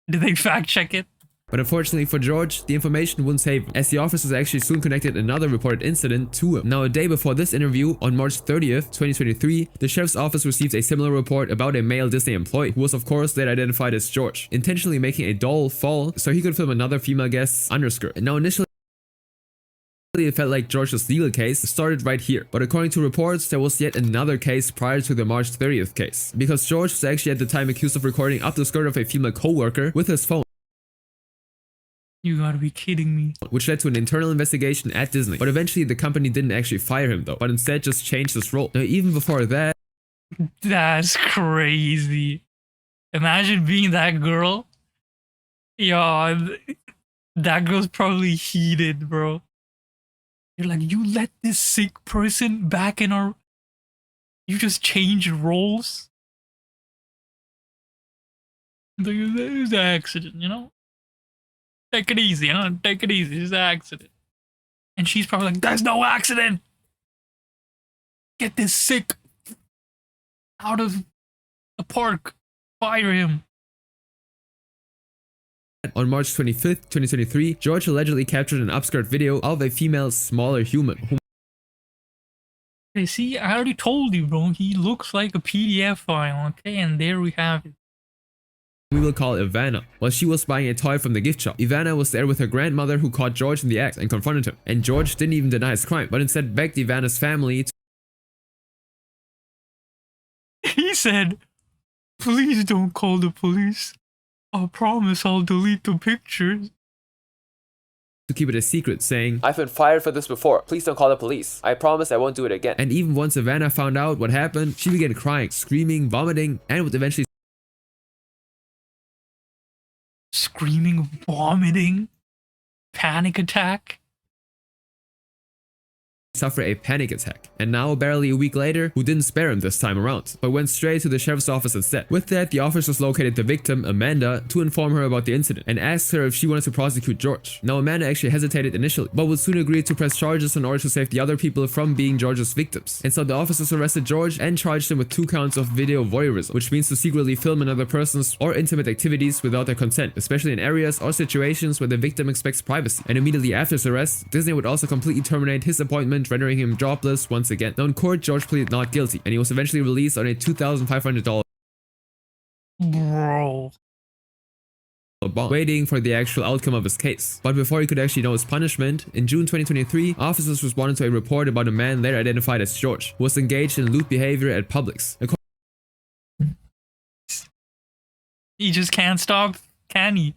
they fact check it? but unfortunately for George, the information wouldn't save him, as the officers actually soon connected another reported incident to him. Now, a day before this interview, on March 30th, 2023, the sheriff's office received a similar report about a male Disney employee, who was of course later identified as George, intentionally making a doll fall so he could film another female guest's underskirt. And now initially, it felt like George's legal case started right here, but according to reports, there was yet another case prior to the March 30th case, because George was actually at the time accused of recording up the skirt of a female co-worker with his phone. You gotta be kidding me. Which led to an internal investigation at Disney, but eventually the company didn't actually fire him though, but instead just changed his role. Now, even before that, That's crazy. Imagine being that girl. Yo, that girl's probably heated, bro. You're like, you let this sick person back in our... You just changed roles? It was an accident, you know? Take it easy, huh? Take it easy. It's an accident. And she's probably like, there's no accident! Get this sick out of the park. Fire him. on March 25th, 2023, George allegedly captured an upskirt video of a female, smaller human whom Hey, see, I already told you, bro. He looks like a PDF file, okay? And there we have it. we will call Ivana. While she was buying a toy from the gift shop, Ivana was there with her grandmother, who caught George in the act and confronted him. And George didn't even deny his crime, but instead begged Ivana's family He said, please don't call the police. I promise I'll delete the pictures. to keep it a secret, saying, I've been fired for this before. Please don't call the police. I promise I won't do it again. and even once Ivana found out what happened, she began crying, screaming, vomiting, and would eventually Screaming, vomiting, panic attack. suffer a panic attack. And now, barely a week later, who didn't spare him this time around, but went straight to the sheriff's office instead. With that, the officers located the victim, Amanda, to inform her about the incident and asked her if she wanted to prosecute George. Now, Amanda actually hesitated initially, but would soon agree to press charges in order to save the other people from being George's victims. And so the officers arrested George and charged him with 2 counts of video voyeurism, which means to secretly film another person's or intimate activities without their consent, especially in areas or situations where the victim expects privacy. And immediately after his arrest, Disney would also completely terminate his appointment, rendering him jobless once again. Now, in court, George pleaded not guilty, and he was eventually released on a $2,500 Bro. bond, waiting for the actual outcome of his case. But before he could actually know his punishment, in June 2023, officers responded to a report about a man later identified as George, who was engaged in lewd behavior at Publix. He just can't stop, can he?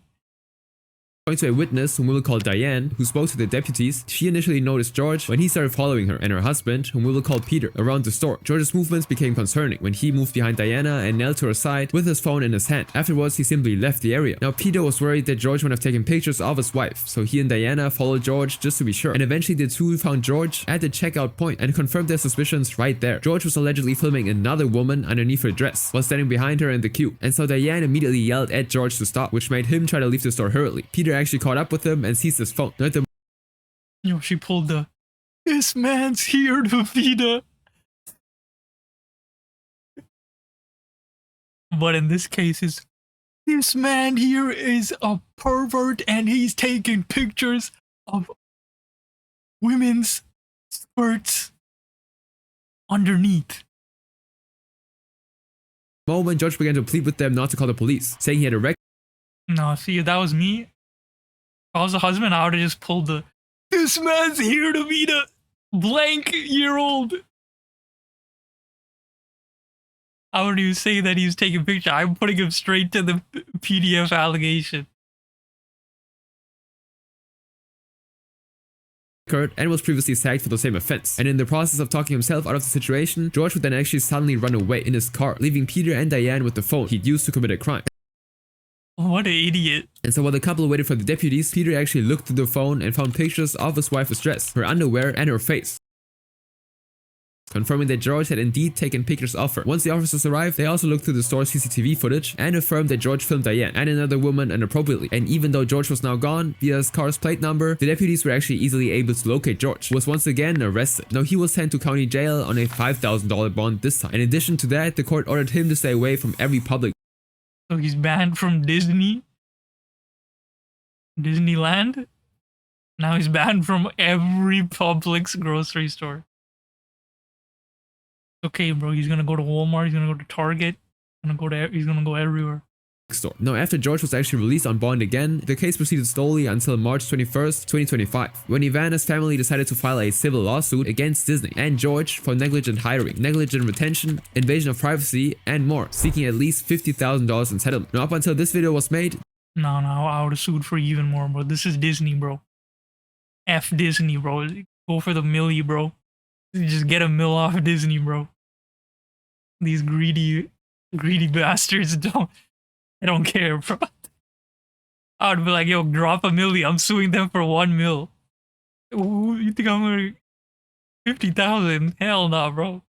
According to a witness, whom we will call Diane, who spoke to the deputies, she initially noticed George when he started following her, and her husband, whom we will call Peter, around the store. George's movements became concerning when he moved behind Diana and knelt to her side with his phone in his hand. Afterwards, he simply left the area. Now, Peter was worried that George would have taken pictures of his wife, so he and Diana followed George just to be sure. And eventually, the two found George at the checkout point and confirmed their suspicions right there. George was allegedly filming another woman underneath her dress while standing behind her in the queue. And so Diane immediately yelled at George to stop, which made him try to leave the store hurriedly. Peter actually caught up with him and seized his phone. Now, She pulled the, "This man's here to feed her." But in this case, this man here is a pervert and he's taking pictures of women's skirts underneath. moment, George began to plead with them not to call the police, saying he had a record. No, see, if that was me, if I was a husband, I would have just pulled the, "This man's here to meet a blank-year-old." I wouldn't even say that he was taking a picture. I'm putting him straight to the PDF allegation. And was previously sacked for the same offense. And in the process of talking himself out of the situation, George would then actually suddenly run away in his car, leaving Peter and Diane with the phone he'd used to commit a crime. What an idiot. And so while the couple waited for the deputies, Peter actually looked through the phone and found pictures of his wife's dress, her underwear, and her face, confirming that George had indeed taken pictures of her. Once the officers arrived, they also looked through the store's CCTV footage and affirmed that George filmed Diane and another woman inappropriately. And even though George was now gone via his car's plate number, the deputies were actually easily able to locate George, who was once again arrested. Now he was sent to county jail on a $5,000 bond this time. In addition to that, the court ordered him to stay away from every public. So he's banned from Disneyland? Now he's banned from every Publix grocery store. Okay, bro, he's gonna go to Walmart, he's gonna go to Target, he's gonna go everywhere. Store. Now, after George was actually released on bond again, the case proceeded slowly until March 21st, 2025, when Ivana's family decided to file a civil lawsuit against Disney and George for negligent hiring, negligent retention, invasion of privacy, and more, seeking at least $50,000 in settlement. Now, up until this video was made, No, I would have sued for even more, bro. This is Disney, bro. F Disney, bro. Go for the milli, bro. Just get a mill off Disney, bro. These greedy bastards I don't care, bro. I would be like, yo, drop a milli. I'm suing them for 1 mil. Ooh, you think I'm gonna 50,000? Hell no, bro.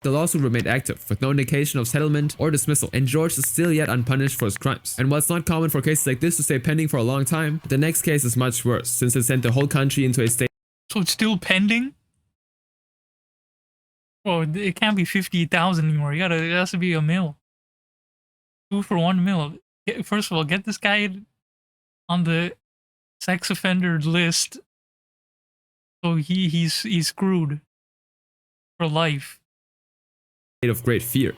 the lawsuit remained active, with no indication of settlement or dismissal, and George is still yet unpunished for his crimes. And while it's not common for cases like this to stay pending for a long time, the next case is much worse, since it sent the whole country into a state. So it's still pending? Well, it can't be 50,000 anymore. It has to be a mil. 2 for 1 mil. First of all, get this guy on the sex offender list. So he's screwed for life. Of great fear.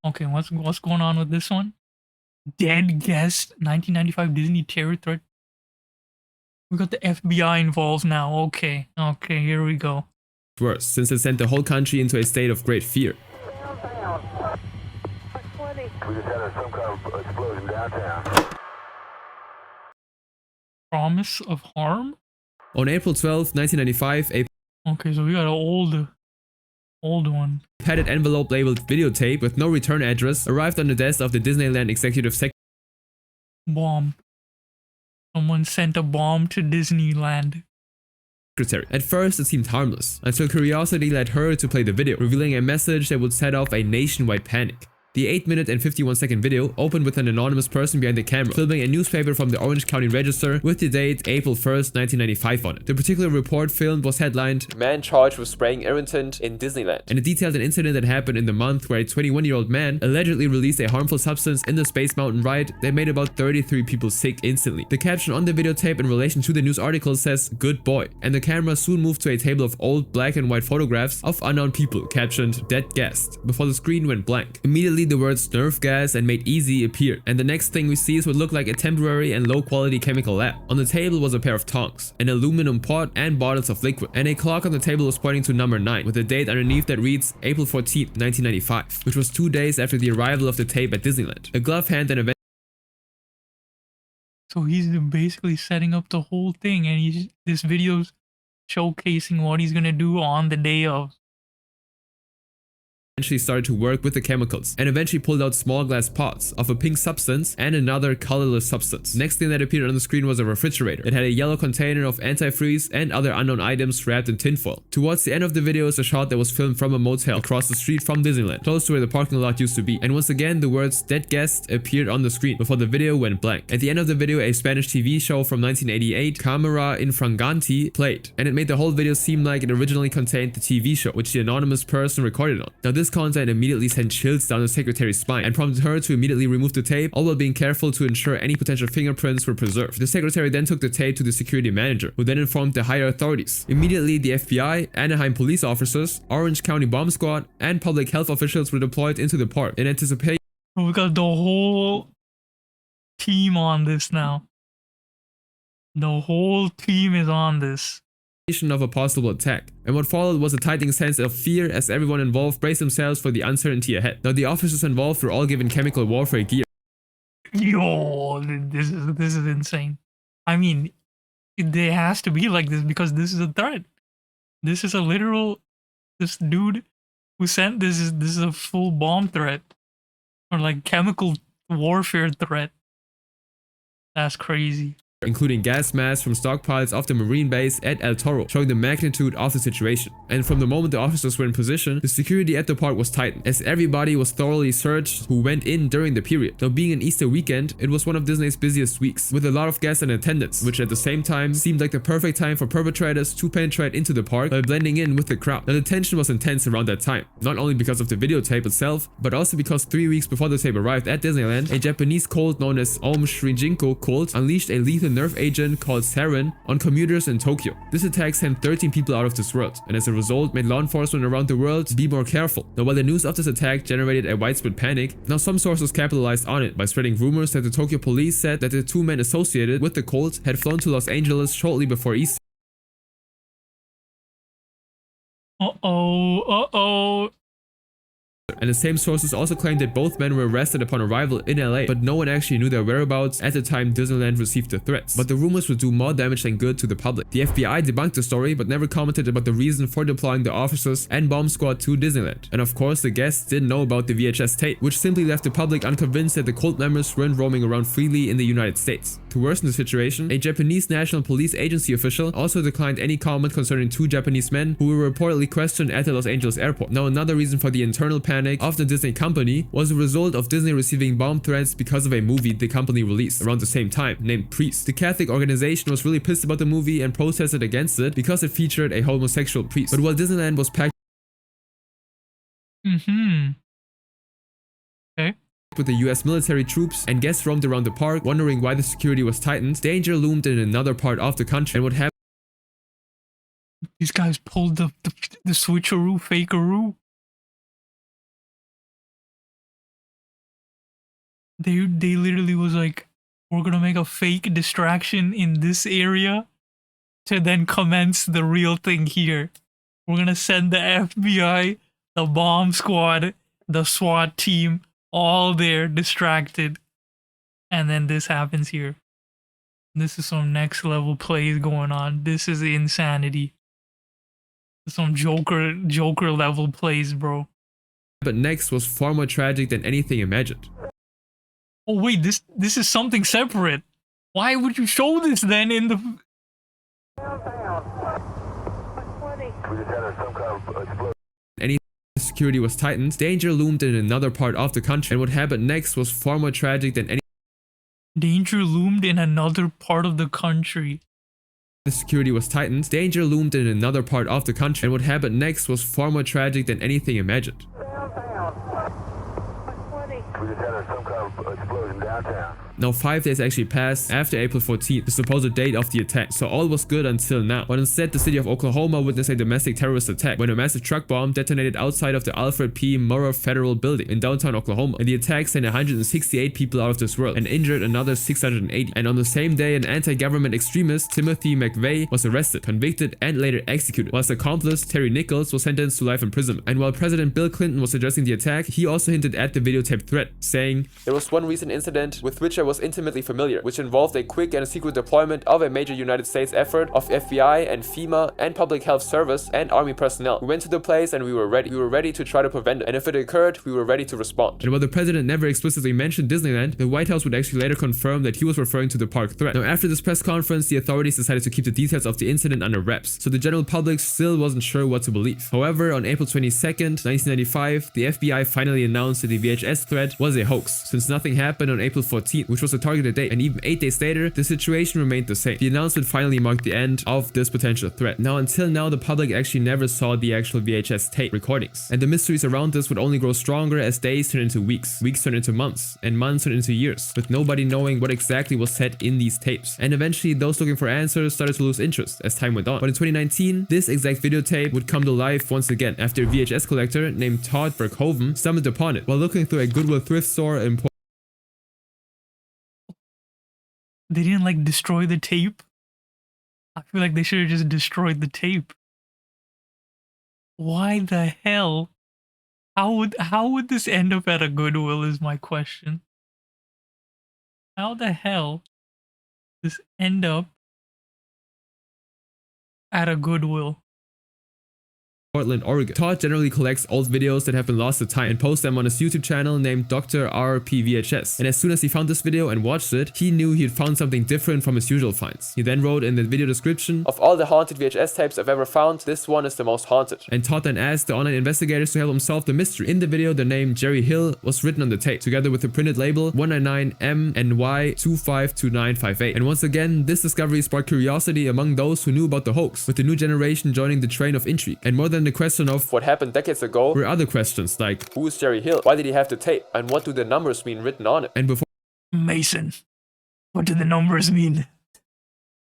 Okay, what's going on with this one? Dead guest, 1995 Disney terror threat. We got the FBI involved now. Okay, here we go. Worse, since it sent the whole country into a state of great fear. We just had some kind of explosion downtown. Promise of harm? On April 12, 1995, a Okay, so we got an old one. padded envelope labeled videotape with no return address arrived on the desk of the Disneyland executive Bomb. Someone sent a bomb to Disneyland. secretary. At first, it seemed harmless, until curiosity led her to play the video, revealing a message that would set off a nationwide panic. The 8-minute and 51-second video opened with an anonymous person behind the camera, filming a newspaper from the Orange County Register with the date April 1st, 1995 on it. The particular report filmed was headlined, "Man charged with spraying irritant in Disneyland." and it detailed an incident that happened in the month where a 21-year-old man allegedly released a harmful substance in the Space Mountain ride that made about 33 people sick instantly. The caption on the videotape in relation to the news article says, "Good boy," and the camera soon moved to a table of old black and white photographs of unknown people captioned "Dead Guest" before the screen went blank. Immediately the words "Nerf gas" and "Made Easy" appeared, and the next thing we see is what looked like a temporary and low-quality chemical lab. On the table was a pair of tongs, an aluminum pot, and bottles of liquid, and a clock on the table was pointing to number 9, with a date underneath that reads April 14th, 1995, which was 2 days after the arrival of the tape at Disneyland. A glove hand then eventually So he's basically setting up the whole thing, and this video's showcasing what he's gonna do on the day of. Eventually started to work with the chemicals and eventually pulled out small glass pots of a pink substance and another colorless substance. Next thing that appeared on the screen was a refrigerator. It had a yellow container of antifreeze and other unknown items wrapped in tinfoil. Towards the end of the video is a shot that was filmed from a motel across the street from Disneyland, close to where the parking lot used to be. And once again, the words "dead guest" appeared on the screen before the video went blank. At the end of the video, a Spanish TV show from 1988, Cámara Infragante, played, and it made the whole video seem like it originally contained the TV show, which the anonymous person recorded on. Now this content immediately sent chills down the secretary's spine and prompted her to immediately remove the tape, all while being careful to ensure any potential fingerprints were preserved. The secretary then took the tape to the security manager, who then informed the higher authorities. Immediately, the FBI, Anaheim police officers, Orange County bomb squad, and public health officials were deployed into the park in anticipation. We got the whole team on this now. The whole team is on this of a possible attack, and what followed was a tightening sense of fear as everyone involved braced themselves for the uncertainty ahead. Now the officers involved were all given chemical warfare gear. Yo, this is insane. I mean, it has to be like this because this is a threat. This is a literal, this dude who sent this is a full bomb threat or like chemical warfare threat. That's crazy. Including gas masks from stockpiles off the marine base at El Toro, showing the magnitude of the situation. And from the moment the officers were in position, the security at the park was tightened, as everybody was thoroughly searched who went in during the period. Now being an Easter weekend, it was one of Disney's busiest weeks, with a lot of guests and attendance, which at the same time seemed like the perfect time for perpetrators to penetrate into the park by blending in with the crowd. Now the tension was intense around that time, not only because of the videotape itself, but also because 3 weeks before the tape arrived at Disneyland, a Japanese cult known as Om Shinrikyo cult unleashed a lethal nerve agent called sarin on commuters in Tokyo. This attack sent 13 people out of this world, and as a result made law enforcement around the world be more careful. Now while the news of this attack generated a widespread panic, now some sources capitalized on it by spreading rumors that the Tokyo police said that the 2 men associated with the cult had flown to Los Angeles shortly before Easter. And the same sources also claimed that both men were arrested upon arrival in LA, but no one actually knew their whereabouts at the time Disneyland received the threats. But the rumors would do more damage than good to the public. The FBI debunked the story, but never commented about the reason for deploying the officers and bomb squad to Disneyland. And of course, the guests didn't know about the VHS tape, which simply left the public unconvinced that the cult members weren't roaming around freely in the United States. To worsen the situation, a Japanese National Police Agency official also declined any comment concerning 2 Japanese men who were reportedly questioned at the Los Angeles airport. Now another reason for the internal panic of the Disney company was a result of Disney receiving bomb threats because of a movie the company released around the same time named Priest. The Catholic organization was really pissed about the movie and protested against it because it featured a homosexual priest. But while Disneyland was packed with the US military troops and guests roamed around the park wondering why the security was tightened, danger loomed in another part of the country. And what happened? These guys pulled the switcheroo, fakeroo. They literally was like, we're gonna make a fake distraction in this area to then commence the real thing here. We're gonna send the FBI, the bomb squad, the SWAT team, all there distracted. And then this happens here. This is some next level plays going on. This is insanity. Some Joker level plays, bro. But next was far more tragic than anything imagined. Oh wait, this is something separate. Why would you show this then in the... Any security was tightened, danger loomed in another part of the country, and what happened next was far more tragic than any... Danger loomed in another part of the country. The security was tightened, danger loomed in another part of the country, and what happened next was far more tragic than anything imagined. Now 5 days actually passed after April 14th, the supposed date of the attack, so all was good until now. But instead, the city of Oklahoma witnessed a domestic terrorist attack when a massive truck bomb detonated outside of the Alfred P. Murrah Federal Building in downtown Oklahoma. And the attack sent 168 people out of this world and injured another 680. And on the same day, an anti-government extremist, Timothy McVeigh, was arrested, convicted, and later executed, whilst accomplice Terry Nichols was sentenced to life imprisonment. And while President Bill Clinton was addressing the attack, he also hinted at the videotape threat, saying, "There was one recent incident with which I was intimately familiar, which involved a quick and secret deployment of a major United States effort of FBI and FEMA and Public Health Service and Army personnel. We went to the place and we were ready. We were ready to try to prevent it, and if it occurred, we were ready to respond. And while the president never explicitly mentioned Disneyland, the White House would actually later confirm that he was referring to the park threat. Now, after this press conference, the authorities decided to keep the details of the incident under wraps, so the general public still wasn't sure what to believe. However, on April 22nd, 1995, the FBI finally announced that the VHS threat was a hoax, since nothing happened on April 14th, which was the targeted date, and even 8 days later, the situation remained the same. The announcement finally marked the end of this potential threat. Now, until now, the public actually never saw the actual VHS tape recordings, and the mysteries around this would only grow stronger as days turned into weeks, weeks turned into months, and months turned into years, with nobody knowing what exactly was said in these tapes. And eventually, those looking for answers started to lose interest as time went on. But in 2019, this exact videotape would come to life once again after a VHS collector named Todd Verhoeven stumbled upon it while looking through a Goodwill thrift store in They didn't like destroy the tape. I feel like they should have just destroyed the tape. Why the hell? How would this end up at a Goodwill is my question. How the hell does this end up at a Goodwill? Portland, Oregon. Todd generally collects old videos that have been lost to time and posts them on his YouTube channel named Dr. RPVHS. And as soon as he found this video and watched it, he knew he had found something different from his usual finds. He then wrote in the video description, "Of all the haunted VHS tapes I've ever found, this one is the most haunted." And Todd then asked the online investigators to help him solve the mystery. In the video, the name Jerry Hill was written on the tape, together with the printed label 199MNY252958. And once again, this discovery sparked curiosity among those who knew about the hoax, with the new generation joining the train of intrigue. And more than the question of what happened decades ago were other questions like, who is Jerry Hill? Why did he have the tape? And what do the numbers mean written on it? And before Mason, what do the numbers mean?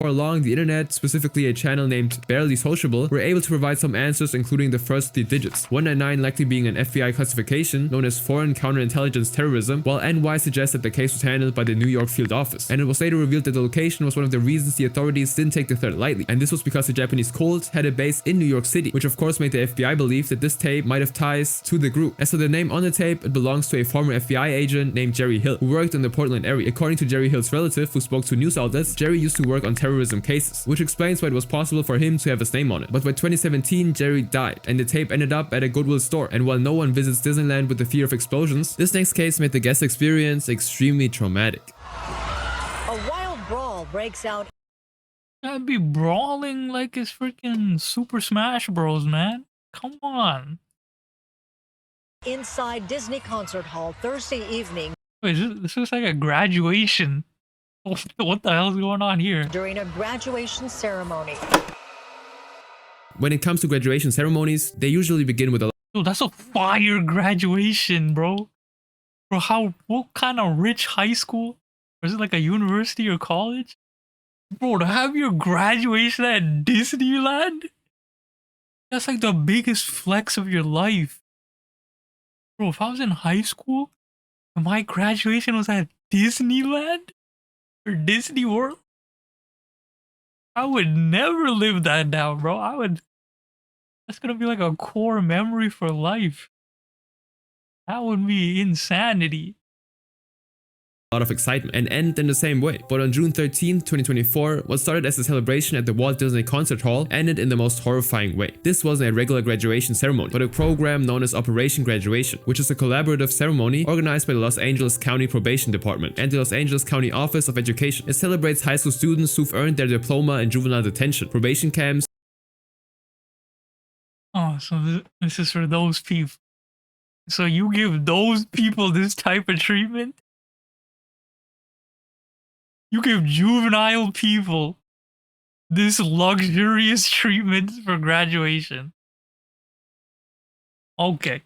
For long, the internet, specifically a channel named Barely Sociable, were able to provide some answers, including the first 3 digits, 199 likely being an FBI classification known as Foreign Counterintelligence Terrorism, while NY suggests that the case was handled by the New York field office. And it was later revealed that the location was one of the reasons the authorities didn't take the threat lightly, and this was because the Japanese cult had a base in New York City, which of course made the FBI believe that this tape might have ties to the group. As for the name on the tape, it belongs to a former FBI agent named Jerry Hill, who worked in the Portland area. According to Jerry Hill's relative, who spoke to news outlets, Jerry used to work on terrorism cases, which explains why it was possible for him to have his name on it. But by 2017, Jerry died, and the tape ended up at a Goodwill store. And while no one visits Disneyland with the fear of explosions, this next case made the guest experience extremely traumatic. A wild brawl breaks out. I'd be brawling like it's freaking Super Smash Bros, man. Come on. Inside Disney Concert Hall Thursday evening. Wait, this looks like a graduation. What the hell is going on here? During a graduation ceremony. When it comes to graduation ceremonies, they usually begin with a Yo, that's a fire graduation, bro. Bro, what kind of rich high school? Or is it like a university or college? Bro, to have your graduation at Disneyland? That's like the biggest flex of your life. Bro, if I was in high school and my graduation was at Disneyland or Disney World, I would never live that down, bro. That's gonna be like a core memory for life. That would be insanity. lot of excitement and end in the same way. But on June 13, 2024, what started as a celebration at the Walt Disney Concert Hall ended in the most horrifying way. This wasn't a regular graduation ceremony, but a program known as Operation Graduation, which is a collaborative ceremony organized by the Los Angeles County Probation Department and the Los Angeles County Office of Education. It celebrates high school students who've earned their diploma in juvenile detention, probation camps. Oh, so this is for those people. So you give those people this type of treatment? You give juvenile people this luxurious treatment for graduation. Okay.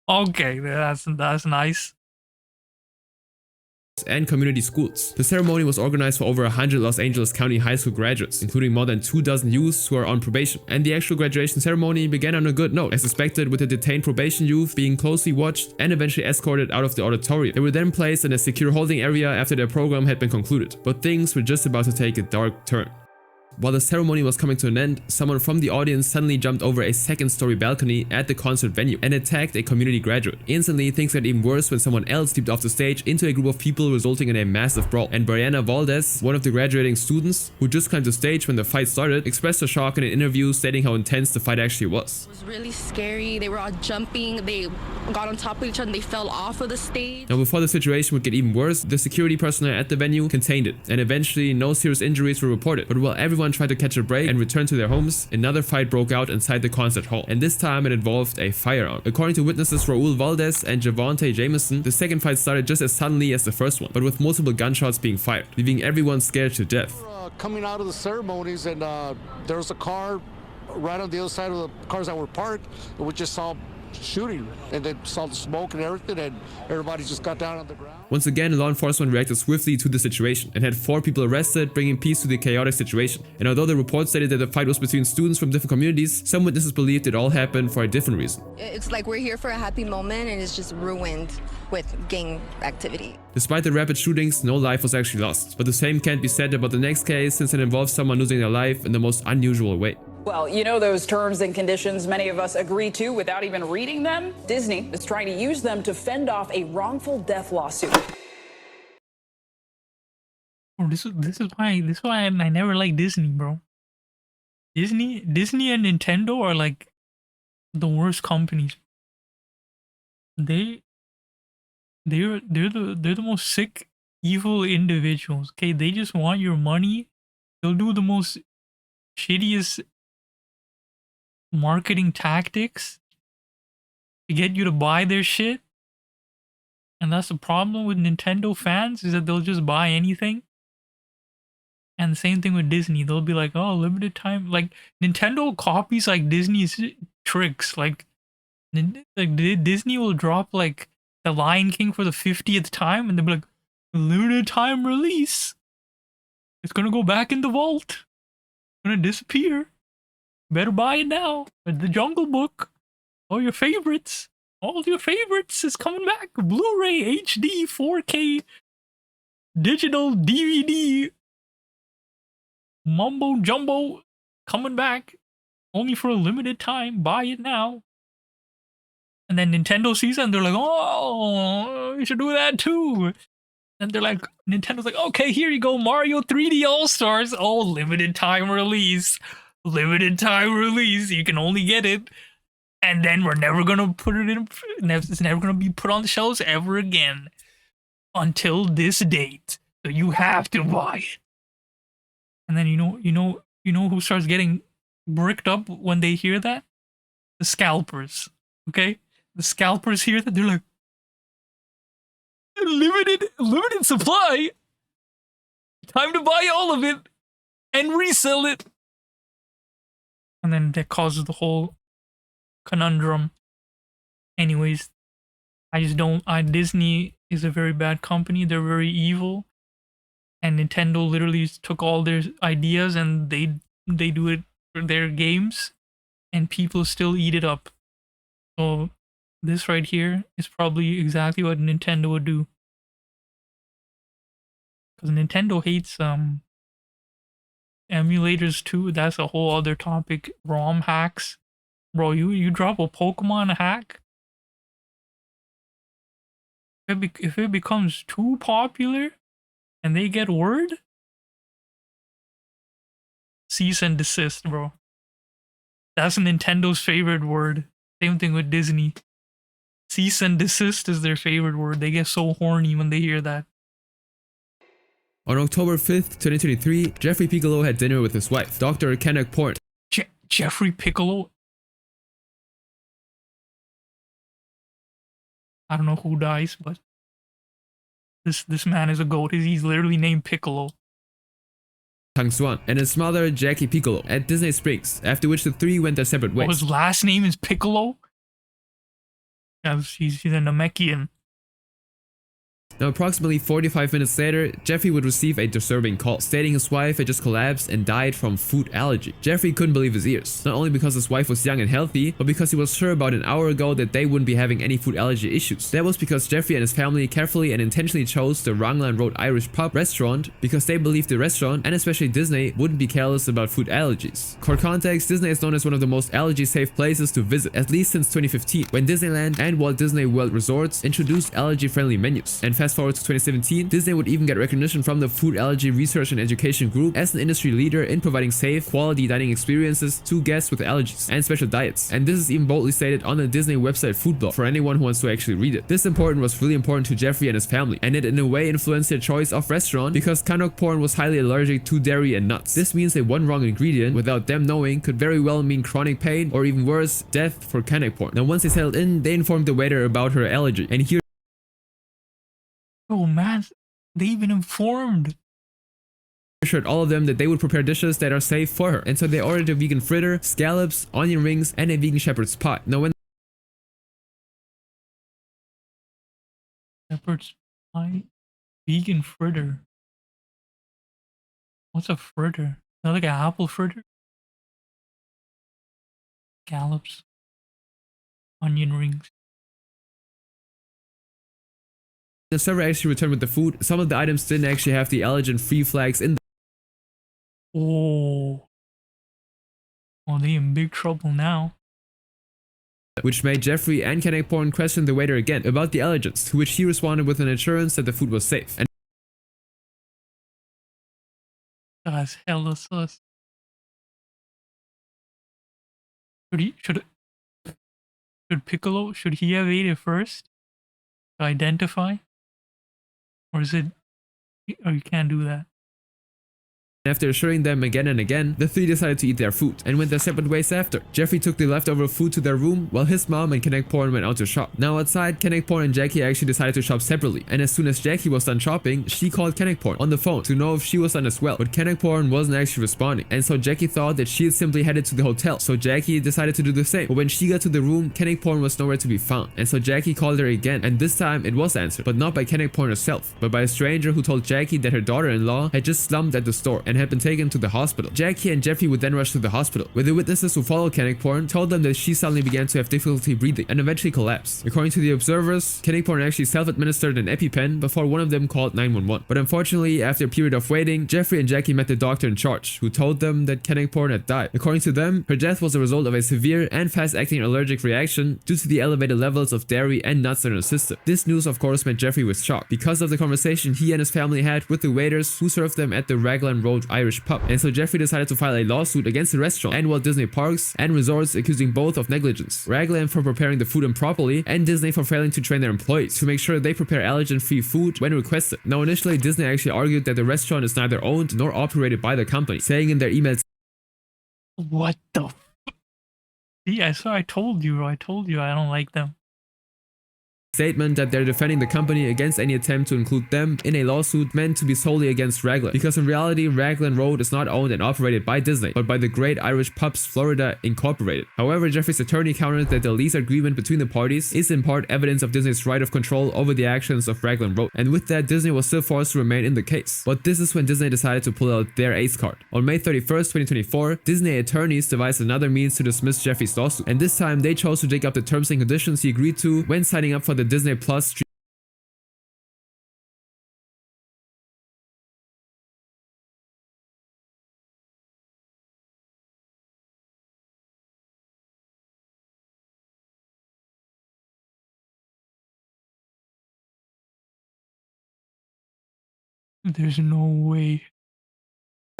Okay, that's nice. And community schools. The ceremony was organized for over 100 Los Angeles County high school graduates, including more than 24 youths who are on probation. And the actual graduation ceremony began on a good note, as expected, with the detained probation youth being closely watched and eventually escorted out of the auditorium. They were then placed in a secure holding area after their program had been concluded. But things were just about to take a dark turn. While the ceremony was coming to an end, someone from the audience suddenly jumped over a second-story balcony at the concert venue and attacked a community graduate. Instantly, things got even worse when someone else leaped off the stage into a group of people, resulting in a massive brawl. And Brianna Valdez, one of the graduating students who just climbed the stage when the fight started, expressed her shock in an interview, stating how intense the fight actually was. It was really scary. They were all jumping. They got on top of each other and they fell off of the stage. Now, before the situation would get even worse, the security personnel at the venue contained it, and eventually no serious injuries were reported. But while everyone tried to catch a break and return to their homes, another fight broke out inside the concert hall, and this time it involved a firearm. According to witnesses Raul Valdez and Javonte Jameson, the second fight started just as suddenly as the first one, but with multiple gunshots being fired, leaving everyone scared to death. Coming out of the ceremonies, and there was a car right on the other side of the cars that were parked, and we just saw shooting, and then saw the smoke and everything, and everybody just got down on the ground. Once again, law enforcement reacted swiftly to the situation and had 4 people arrested, bringing peace to the chaotic situation. And although the report stated that the fight was between students from different communities, some witnesses believed it all happened for a different reason. It's like we're here for a happy moment and it's just ruined with gang activity. Despite the rapid shootings, no life was actually lost. But the same can't be said about the next case, since it involves someone losing their life in the most unusual way. Well, you know those terms and conditions many of us agree to without even reading them? Disney is trying to use them to fend off a wrongful death lawsuit. Oh, this is why I never liked Disney, bro. Disney and Nintendo are like the worst companies. They're the most sick, evil individuals. Okay, they just want your money. They'll do the most shittiest marketing tactics to get you to buy their shit. And that's the problem with Nintendo fans, is that they'll just buy anything. And the same thing with Disney. They'll be like, oh, limited time. Like, Nintendo copies like Disney's tricks. Like Disney will drop like The Lion King for the 50th time, and they'll be like, limited time release. It's gonna go back in the vault. It's gonna disappear. Better buy it now. The Jungle Book. All your favorites is coming back. Blu-ray, HD, 4K, digital, DVD, mumbo jumbo, coming back. Only for a limited time. Buy it now. And then Nintendo sees it and they're like, oh, we should do that too. And they're like, Nintendo's like, okay, here you go, Mario 3D All-Stars. Oh, limited time release. Limited time release. You can only get it. And then we're never gonna put it in. It's never gonna be put on the shelves ever again. Until this date. So you have to buy it. And then you know who starts getting bricked up when they hear that? The scalpers. Okay? The scalpers hear that, they're like, limited supply. Time to buy all of it and resell it. And then that causes the whole conundrum. Anyways, Disney is a very bad company. They're very evil. And Nintendo literally took all their ideas and they do it for their games. And people still eat it up. So this right here is probably exactly what Nintendo would do. Because Nintendo hates emulators too. That's a whole other topic. ROM hacks. Bro, you drop a Pokemon hack, if it becomes too popular and they get word, cease and desist, bro. That's Nintendo's favorite word. Same thing with Disney. Cease and desist is their favorite word. They get so horny when they hear that. On October 5th, 2023, Jeffrey Piccolo had dinner with his wife, Dr. Kenneth Porn. Jeffrey Piccolo? I don't know who dies, but this man is a goat. He's literally named Piccolo. Tang Xuan and his mother, Jackie Piccolo, at Disney Springs, after which the three went their separate ways. Oh, his last name is Piccolo? Yeah, she's a Namekian. Now, approximately 45 minutes later, Jeffrey would receive a disturbing call, stating his wife had just collapsed and died from food allergy. Jeffrey couldn't believe his ears, not only because his wife was young and healthy, but because he was sure about an hour ago that they wouldn't be having any food allergy issues. That was because Jeffrey and his family carefully and intentionally chose the Raglan Road Irish Pub restaurant because they believed the restaurant, and especially Disney, wouldn't be careless about food allergies. For context, Disney is known as one of the most allergy-safe places to visit, at least since 2015, when Disneyland and Walt Disney World Resorts introduced allergy-friendly menus. And fast forward to 2017, Disney would even get recognition from the Food Allergy Research and Education Group as an industry leader in providing safe, quality dining experiences to guests with allergies and special diets. And this is even boldly stated on the Disney website food blog for anyone who wants to actually read it. This was really important to Jeffrey and his family, and it in a way influenced their choice of restaurant because Canuck porn was highly allergic to dairy and nuts. This means that one wrong ingredient, without them knowing, could very well mean chronic pain or even worse, death for Canuck porn. Now, once they settled in, they informed the waiter about her allergy, and here oh man, they even informed. Assured all of them that they would prepare dishes that are safe for her, and so they ordered a vegan fritter, scallops, onion rings, and a vegan shepherd's pie. Now, when Shepherd's pie, vegan fritter. What's a fritter? Is that like an apple fritter? Scallops, onion rings. the server actually returned with the food, some of the items didn't actually have the allergen-free flags in them. Oh, they in big trouble now. Which made Jeffrey and Canuck porn question the waiter again about the allergens, to which he responded with an assurance that the food was safe. And That's hella sus. Should Piccolo, should he have ate it first to identify? Or is it, or you can't do that? after assuring them again and again, the three decided to eat their food and went their separate ways after. Jeffrey took the leftover food to their room while his mom and Canuck porn went out to shop. Now outside, Canuck porn and Jackie actually decided to shop separately, and as soon as Jackie was done shopping, she called Canuck porn on the phone to know if she was done as well, but Canuck porn wasn't actually responding, and so Jackie thought that she had simply headed to the hotel, so Jackie decided to do the same. But when she got to the room, Canuck porn was nowhere to be found, and so Jackie called her again, and this time it was answered, but not by Canuck porn herself, but by a stranger who told Jackie that her daughter-in-law had just slumped at the store and had been taken to the hospital. Jackie and Jeffrey would then rush to the hospital, where the witnesses who followed Canuck porn told them that she suddenly began to have difficulty breathing and eventually collapsed. According to the observers, Canuck porn actually self-administered an EpiPen before one of them called 911. But unfortunately, after a period of waiting, Jeffrey and Jackie met the doctor in charge, who told them that Canuck porn had died. According to them, her death was a result of a severe and fast-acting allergic reaction due to the elevated levels of dairy and nuts in her system. This news, of course, met Jeffrey with shock because of the conversation he and his family had with the waiters who served them at the Raglan Road Irish pub. And so Jeffrey decided to file a lawsuit against the restaurant and Walt Disney Parks and Resorts, accusing both of negligence. Raglan for preparing the food improperly and Disney for failing to train their employees to make sure they prepare allergen-free food when requested. Now initially, Disney actually argued that the restaurant is neither owned nor operated by the company, saying in their emails, "What the f-? Yeah, so I told you I don't like them." Statement that they're defending the company against any attempt to include them in a lawsuit meant to be solely against Raglan, because in reality Raglan Road is not owned and operated by Disney, but by the Great Irish Pubs Florida Incorporated. However, Jeffrey's attorney countered that the lease agreement between the parties is in part evidence of Disney's right of control over the actions of Raglan Road, and with that Disney was still forced to remain in the case. But this is when Disney decided to pull out their ace card. On May 31st, 2024, Disney attorneys devised another means to dismiss Jeffrey's lawsuit, and this time they chose to dig up the terms and conditions he agreed to when signing up for the Disney Plus There's no way.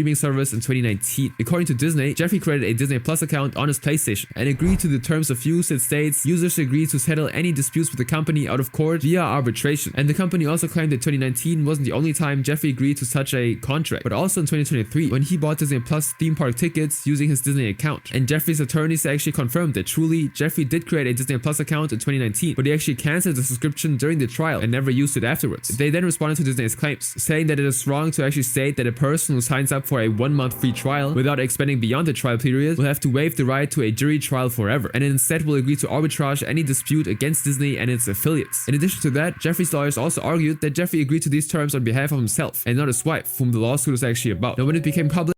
streaming service in 2019. According to Disney, Jeffrey created a Disney Plus account on his PlayStation and agreed to the terms of use that states users agree to settle any disputes with the company out of court via arbitration. And the company also claimed that 2019 wasn't the only time Jeffrey agreed to such a contract, but also in 2023 when he bought Disney Plus theme park tickets using his Disney account. And Jeffrey's attorneys actually confirmed that truly Jeffrey did create a Disney Plus account in 2019, but he actually cancelled the subscription during the trial and never used it afterwards. They then responded to Disney's claims, saying that it is wrong to actually state that a person who signs up up for a 1-month free trial without expanding beyond the trial period will have to waive the right to a jury trial forever, and instead will agree to arbitrage any dispute against Disney and its affiliates. In addition to that, Jeffrey's lawyers also argued that Jeffrey agreed to these terms on behalf of himself and not his wife, whom the lawsuit was actually about. Now when it became public,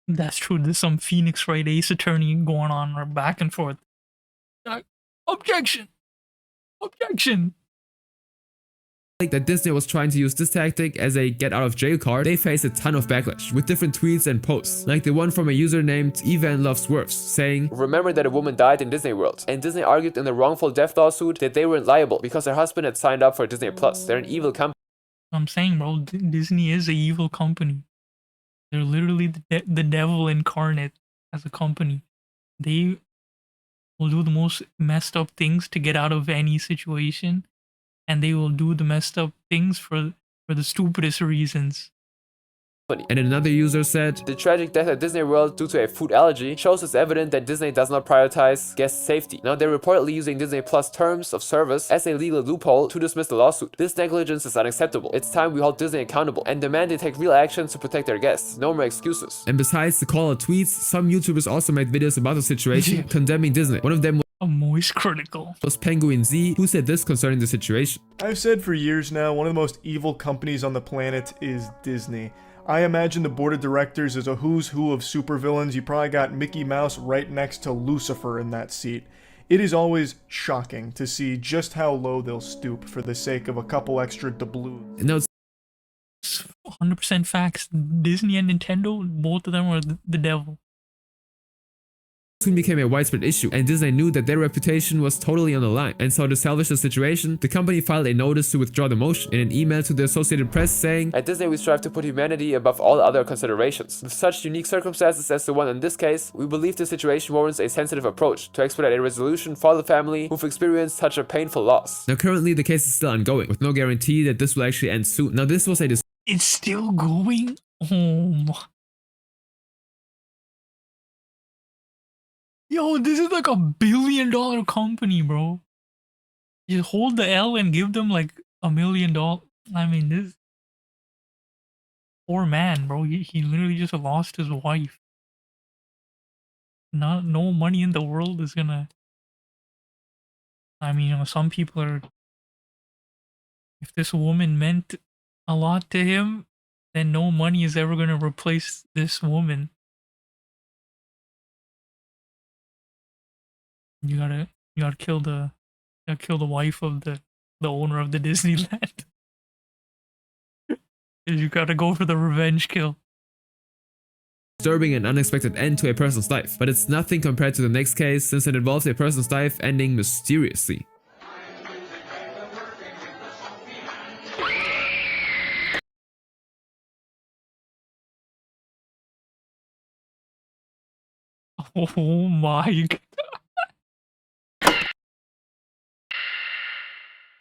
That's true. There's some Phoenix Wright Ace attorney going on or back and forth. Objection! Objection! that Disney was trying to use this tactic as a get out of jail card, they faced a ton of backlash with different tweets and posts, like the one from a user named Evan Loves Swerves saying, "Remember that a woman died in Disney World, and Disney argued in the wrongful death lawsuit that they weren't liable because her husband had signed up for Disney Plus. They're an evil company." I'm saying, bro, Disney is an evil company. They're literally the devil incarnate as a company. They will do the most messed up things to get out of any situation, and they will do the messed up things for the stupidest reasons. And another user said, "The tragic death at Disney World due to a food allergy shows it's evident that Disney does not prioritize guest safety. Now they're reportedly using Disney Plus terms of service as a legal loophole to dismiss the lawsuit. This negligence is unacceptable. It's time we hold Disney accountable and demand they take real actions to protect their guests. No more excuses." And besides the call out tweets, some YouTubers also made videos about the situation, condemning Disney. One of them Moist critical was Penguin Z, who said this concerning the situation. "I've said for years now, one of the most evil companies on the planet is Disney. I imagine the board of directors is a who's who of supervillains. You probably got Mickey Mouse right next to Lucifer in that seat. It is always shocking to see just how low they'll stoop for the sake of a couple extra doubloons." No, 100% facts. Disney and Nintendo, both of them are the devil. Soon became a widespread issue, and Disney knew that their reputation was totally on the line. And so to salvage the situation, the company filed a notice to withdraw the motion in an email to the Associated Press saying, "At Disney we strive to put humanity above all other considerations. With such unique circumstances as the one in this case, we believe the situation warrants a sensitive approach to expedite a resolution for the family who've experienced such a painful loss." Now currently the case is still ongoing, with no guarantee that this will actually end soon. Now this was a It's still going? Oh. Yo, this is like $1 billion company, bro. You hold the L and give them like $1 million. I mean, this poor man, bro. He literally just lost his wife. No money in the world is gonna. I mean, you know, some people are. If this woman meant a lot to him, then no money is ever gonna replace this woman. You gotta kill the wife of the owner of the Disneyland. You gotta go for the revenge kill. Disturbing and unexpected end to a person's life, but it's nothing compared to the next case, since it involves a person's life ending mysteriously. Oh my god.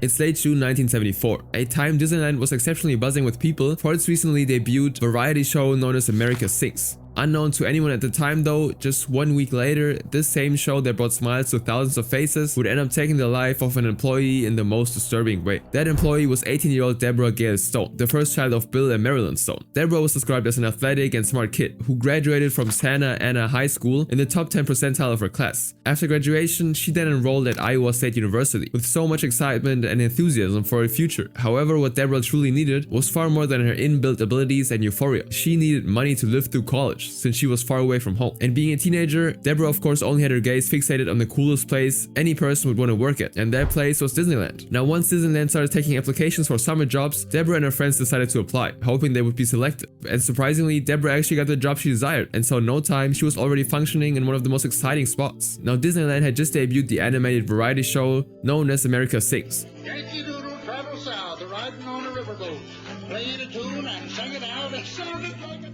It's late June 1974, a time Disneyland was exceptionally buzzing with people for its recently debuted variety show known as America Sings. Unknown to anyone at the time though, just 1 week later, this same show that brought smiles to thousands of faces would end up taking the life of an employee in the most disturbing way. That employee was 18-year-old Deborah Gale Stone, the first child of Bill and Marilyn Stone. Deborah was described as an athletic and smart kid who graduated from Santa Ana High School in the top 10 percentile of her class. After graduation, she then enrolled at Iowa State University with so much excitement and enthusiasm for her future. However, what Deborah truly needed was far more than her inbuilt abilities and euphoria. She needed money to live through college, since she was far away from home. And being a teenager, Deborah of course only had her gaze fixated on the coolest place any person would want to work at, and that place was Disneyland. Now once Disneyland started taking applications for summer jobs, Deborah and her friends decided to apply, hoping they would be selected. And surprisingly, Deborah actually got the job she desired, and so in no time she was already functioning in one of the most exciting spots. Now Disneyland had just debuted the animated variety show known as America Sings. Yankee Doodle travel south, riding on a riverboat, played a tune and sang it out. It sounded like a...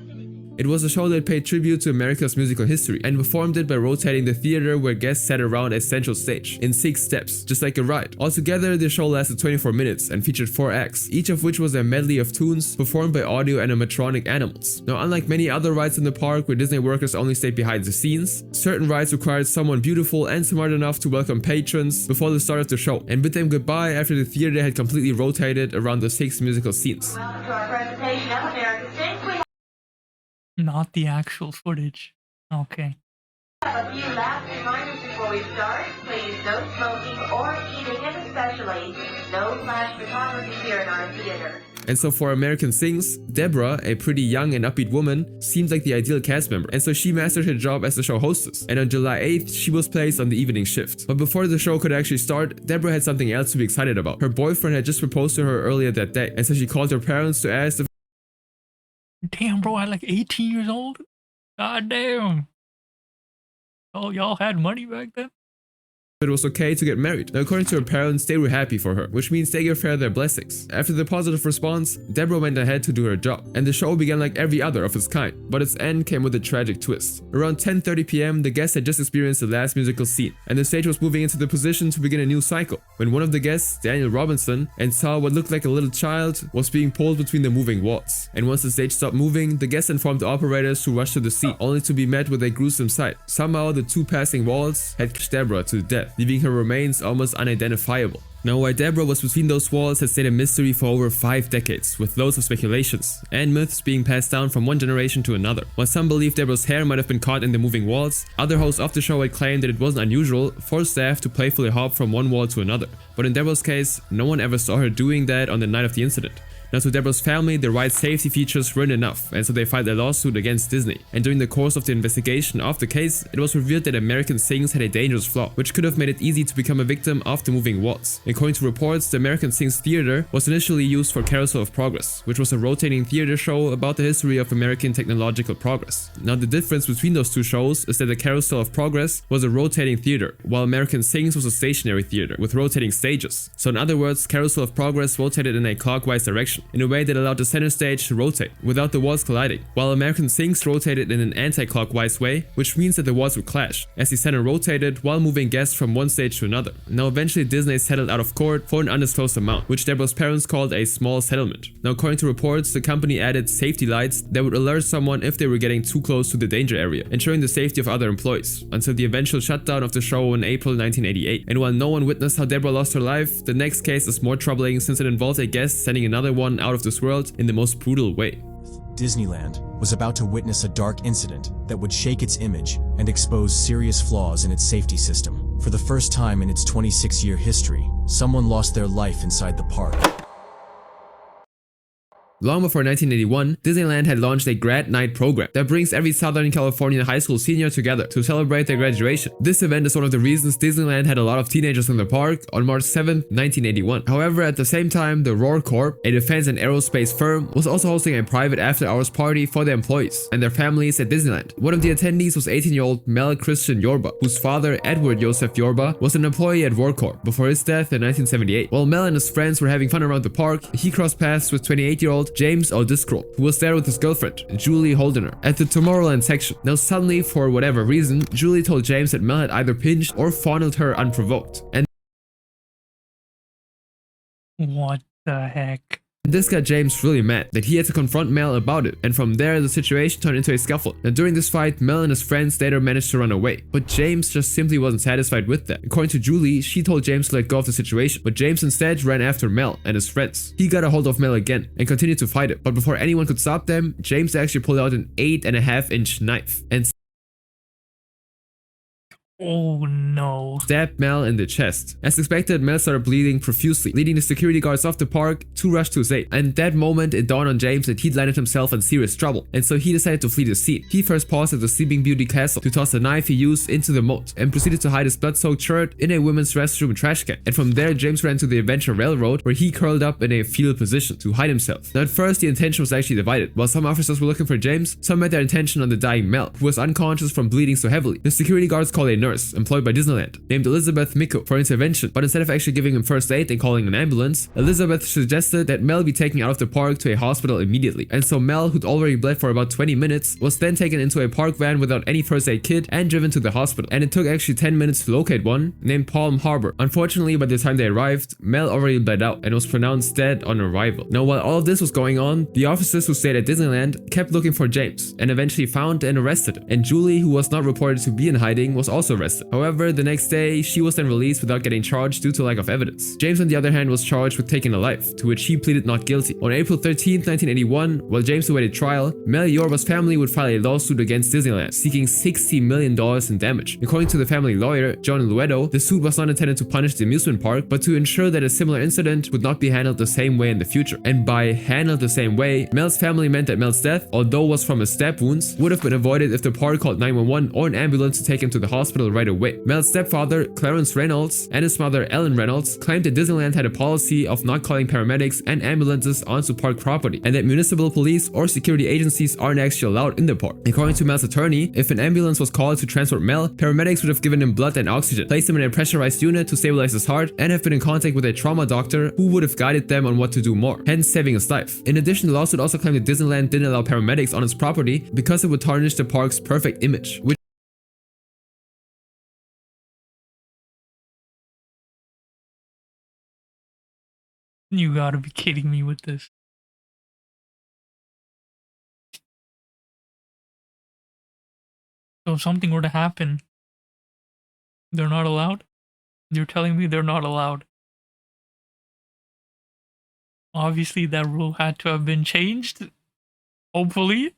It was a show that paid tribute to America's musical history and performed it by rotating the theater where guests sat around a central stage in 6 steps, just like a ride. Altogether, the show lasted 24 minutes and featured 4 acts, each of which was a medley of tunes performed by audio animatronic animals. Now, unlike many other rides in the park where Disney workers only stayed behind the scenes, certain rides required someone beautiful and smart enough to welcome patrons before the start of the show and bid them goodbye after the theater had completely rotated around the 6 musical scenes. Welcome to our presentation of America Sings. Not the actual footage. Okay. A few last reminders before we start. Please, no smoking or eating, and especially no flash photography here in our theater. And so for American Sings, Deborah, a pretty young and upbeat woman, seemed like the ideal cast member, and so she mastered her job as the show hostess. And on July 8th, she was placed on the evening shift. But before the show could actually start, Deborah had something else to be excited about. Her boyfriend had just proposed to her earlier that day, and so she called her parents to ask if— Damn, bro, at like 18 years old? God damn. Oh, y'all had money back then? it was okay to get married. Now, according to her parents, they were happy for her, which means they gave her their blessings. After the positive response, Deborah went ahead to do her job, and the show began like every other of its kind, but its end came with a tragic twist. Around 10:30 p.m., the guests had just experienced the last musical scene, and the stage was moving into the position to begin a new cycle, when one of the guests, Daniel Robinson, and saw what looked like a little child was being pulled between the moving walls. And once the stage stopped moving, the guests informed the operators who rushed to the scene, only to be met with a gruesome sight. Somehow, the two passing walls had crushed Deborah to death, leaving her remains almost unidentifiable. Now, why Deborah was between those walls has stayed a mystery for over 5 decades, with loads of speculations and myths being passed down from one generation to another. While some believe Deborah's hair might have been caught in the moving walls, other hosts of the show had claimed that it wasn't unusual for staff to playfully hop from one wall to another. But in Deborah's case, no one ever saw her doing that on the night of the incident. Now, to Deborah's family, the right safety features weren't enough, and so they filed a lawsuit against Disney. And during the course of the investigation of the case, it was revealed that American Sings had a dangerous flaw, which could have made it easy to become a victim of the moving walls. According to reports, the American Sings Theater was initially used for Carousel of Progress, which was a rotating theater show about the history of American technological progress. Now, the difference between those two shows is that the Carousel of Progress was a rotating theater, while American Sings was a stationary theater with rotating stages. So in other words, Carousel of Progress rotated in a clockwise direction, in a way that allowed the center stage to rotate without the walls colliding, while American Sings rotated in an anti-clockwise way, which means that the walls would clash as the center rotated while moving guests from one stage to another. Now, eventually Disney settled out of court for an undisclosed amount, which Deborah's parents called a small settlement. Now, according to reports, the company added safety lights that would alert someone if they were getting too close to the danger area, ensuring the safety of other employees, until the eventual shutdown of the show in April 1988. And while no one witnessed how Deborah lost her life, the next case is more troubling since it involved a guest sending another one out of this world in the most brutal way. Disneyland was about to witness a dark incident that would shake its image and expose serious flaws in its safety system. For the first time in its 26-year history, someone lost their life inside the park. Long before 1981, Disneyland had launched a grad night program that brings every Southern California high school senior together to celebrate their graduation. This event is one of the reasons Disneyland had a lot of teenagers in the park on March 7, 1981. However, at the same time, the Roar Corp, a defense and aerospace firm, was also hosting a private after-hours party for their employees and their families at Disneyland. One of the attendees was 18-year-old Mel Christian Yorba, whose father, Edward Joseph Yorba, was an employee at Roar Corp before his death in 1978. While Mel and his friends were having fun around the park, he crossed paths with 28-year-old James O'Driscoll, who was there with his girlfriend, Julie Holdener, at the Tomorrowland section. Now suddenly, for whatever reason, Julie told James that Mel had either pinched or fondled her unprovoked. And what the heck? this got James really mad that he had to confront Mel about it, and from there the situation turned into a scuffle. Now during this fight, Mel and his friends later managed to run away, but James just simply wasn't satisfied with that. According to Julie, she told James to let go of the situation, but James instead ran after Mel and his friends. He got a hold of Mel again and continued to fight it, but before anyone could stop them, James actually pulled out an 8.5-inch knife and oh no. stabbed Mel in the chest. As expected, Mel started bleeding profusely, leading the security guards of the park to rush to his aid. And that moment, it dawned on James that he'd landed himself in serious trouble, and so he decided to flee the scene. He first paused at the Sleeping Beauty castle to toss the knife he used into the moat, and proceeded to hide his blood-soaked shirt in a women's restroom trash can. And from there, James ran to the Adventure Railroad, where he curled up in a fetal position to hide himself. Now at first, the attention was actually divided. While some officers were looking for James, some had their attention on the dying Mel, who was unconscious from bleeding so heavily. The security guards called a nurse employed by Disneyland named Elizabeth Miko for intervention, but instead of actually giving him first aid and calling an ambulance, Elizabeth suggested that Mel be taken out of the park to a hospital immediately. And so Mel, who'd already bled for about 20 minutes, was then taken into a park van without any first aid kit and driven to the hospital. And it took actually 10 minutes to locate one named Palm Harbor. Unfortunately, by the time they arrived, Mel already bled out and was pronounced dead on arrival. Now, while all of this was going on, the officers who stayed at Disneyland kept looking for James and eventually found and arrested him. And Julie, who was not reported to be in hiding, was also arrested. However, the next day, she was then released without getting charged due to lack of evidence. James, on the other hand, was charged with taking a life, to which he pleaded not guilty. On April 13, 1981, while James awaited trial, Mel Yorba's family would file a lawsuit against Disneyland, seeking $60 million in damage. According to the family lawyer, John Luedo, the suit was not intended to punish the amusement park, but to ensure that a similar incident would not be handled the same way in the future. And by handled the same way, Mel's family meant that Mel's death, although was from his stab wounds, would have been avoided if the park called 911 or an ambulance to take him to the hospital right away. Mel's stepfather, Clarence Reynolds, and his mother, Ellen Reynolds, claimed that Disneyland had a policy of not calling paramedics and ambulances onto park property, and that municipal police or security agencies aren't actually allowed in the park. According to Mel's attorney, if an ambulance was called to transport Mel, paramedics would have given him blood and oxygen, placed him in a pressurized unit to stabilize his heart, and have been in contact with a trauma doctor who would have guided them on what to do more, hence saving his life. In addition, the lawsuit also claimed that Disneyland didn't allow paramedics on its property because it would tarnish the park's perfect image, which You gotta be kidding me with this. So if something were to happen, they're not allowed? You're telling me they're not allowed? Obviously that rule had to have been changed. Hopefully.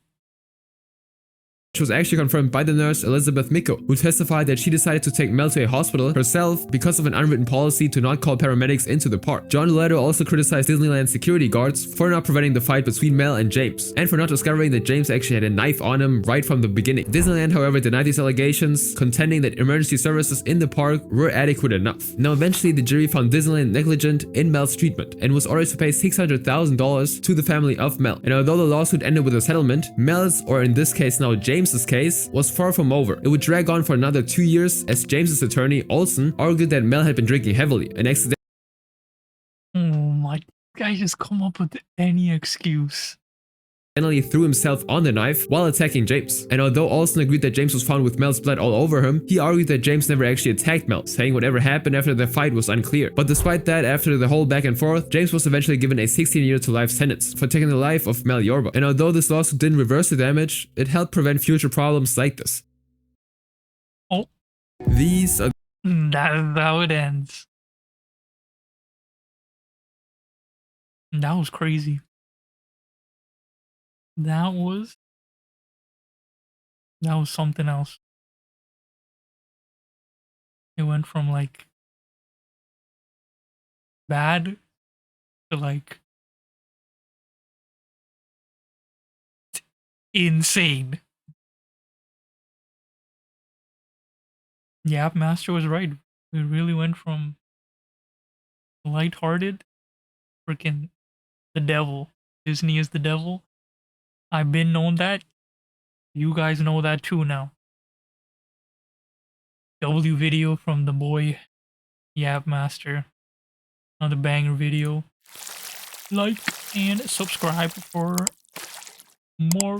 was actually confirmed by the nurse Elizabeth Micko, who testified that she decided to take Mel to a hospital herself because of an unwritten policy to not call paramedics into the park. John Leto also criticized Disneyland security guards for not preventing the fight between Mel and James, and for not discovering that James actually had a knife on him right from the beginning. Disneyland, however, denied these allegations, contending that emergency services in the park were adequate enough. Now, eventually, the jury found Disneyland negligent in Mel's treatment and was ordered to pay $600,000 to the family of Mel. And although the lawsuit ended with a settlement, Mel's, or in this case now James's case, was far from over. It would drag on for another 2 years as James's attorney, Olson, argued that Mel had been drinking heavily and accidentally. Oh my, guy just come up with any excuse. Threw himself on the knife while attacking James. And although Olson agreed that James was found with Mel's blood all over him, he argued that James never actually attacked Mel, saying whatever happened after the fight was unclear. But despite that, after the whole back and forth, James was eventually given a 16-year to life sentence for taking the life of Mel Yorba. And although this lawsuit didn't reverse the damage, it helped prevent future problems like this. Oh. These are... That's how it ends. That was crazy. That was something else. It went from like bad to like insane. Yeah, Master was right. We really went from lighthearted, freaking the devil. Disney is the devil. I've been known that. You guys know that too now. W video from the boy Yap Master. Another banger video. Like and subscribe for more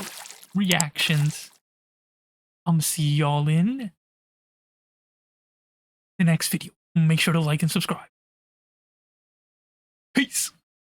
reactions. See y'all in the next video. Make sure to like and subscribe. Peace.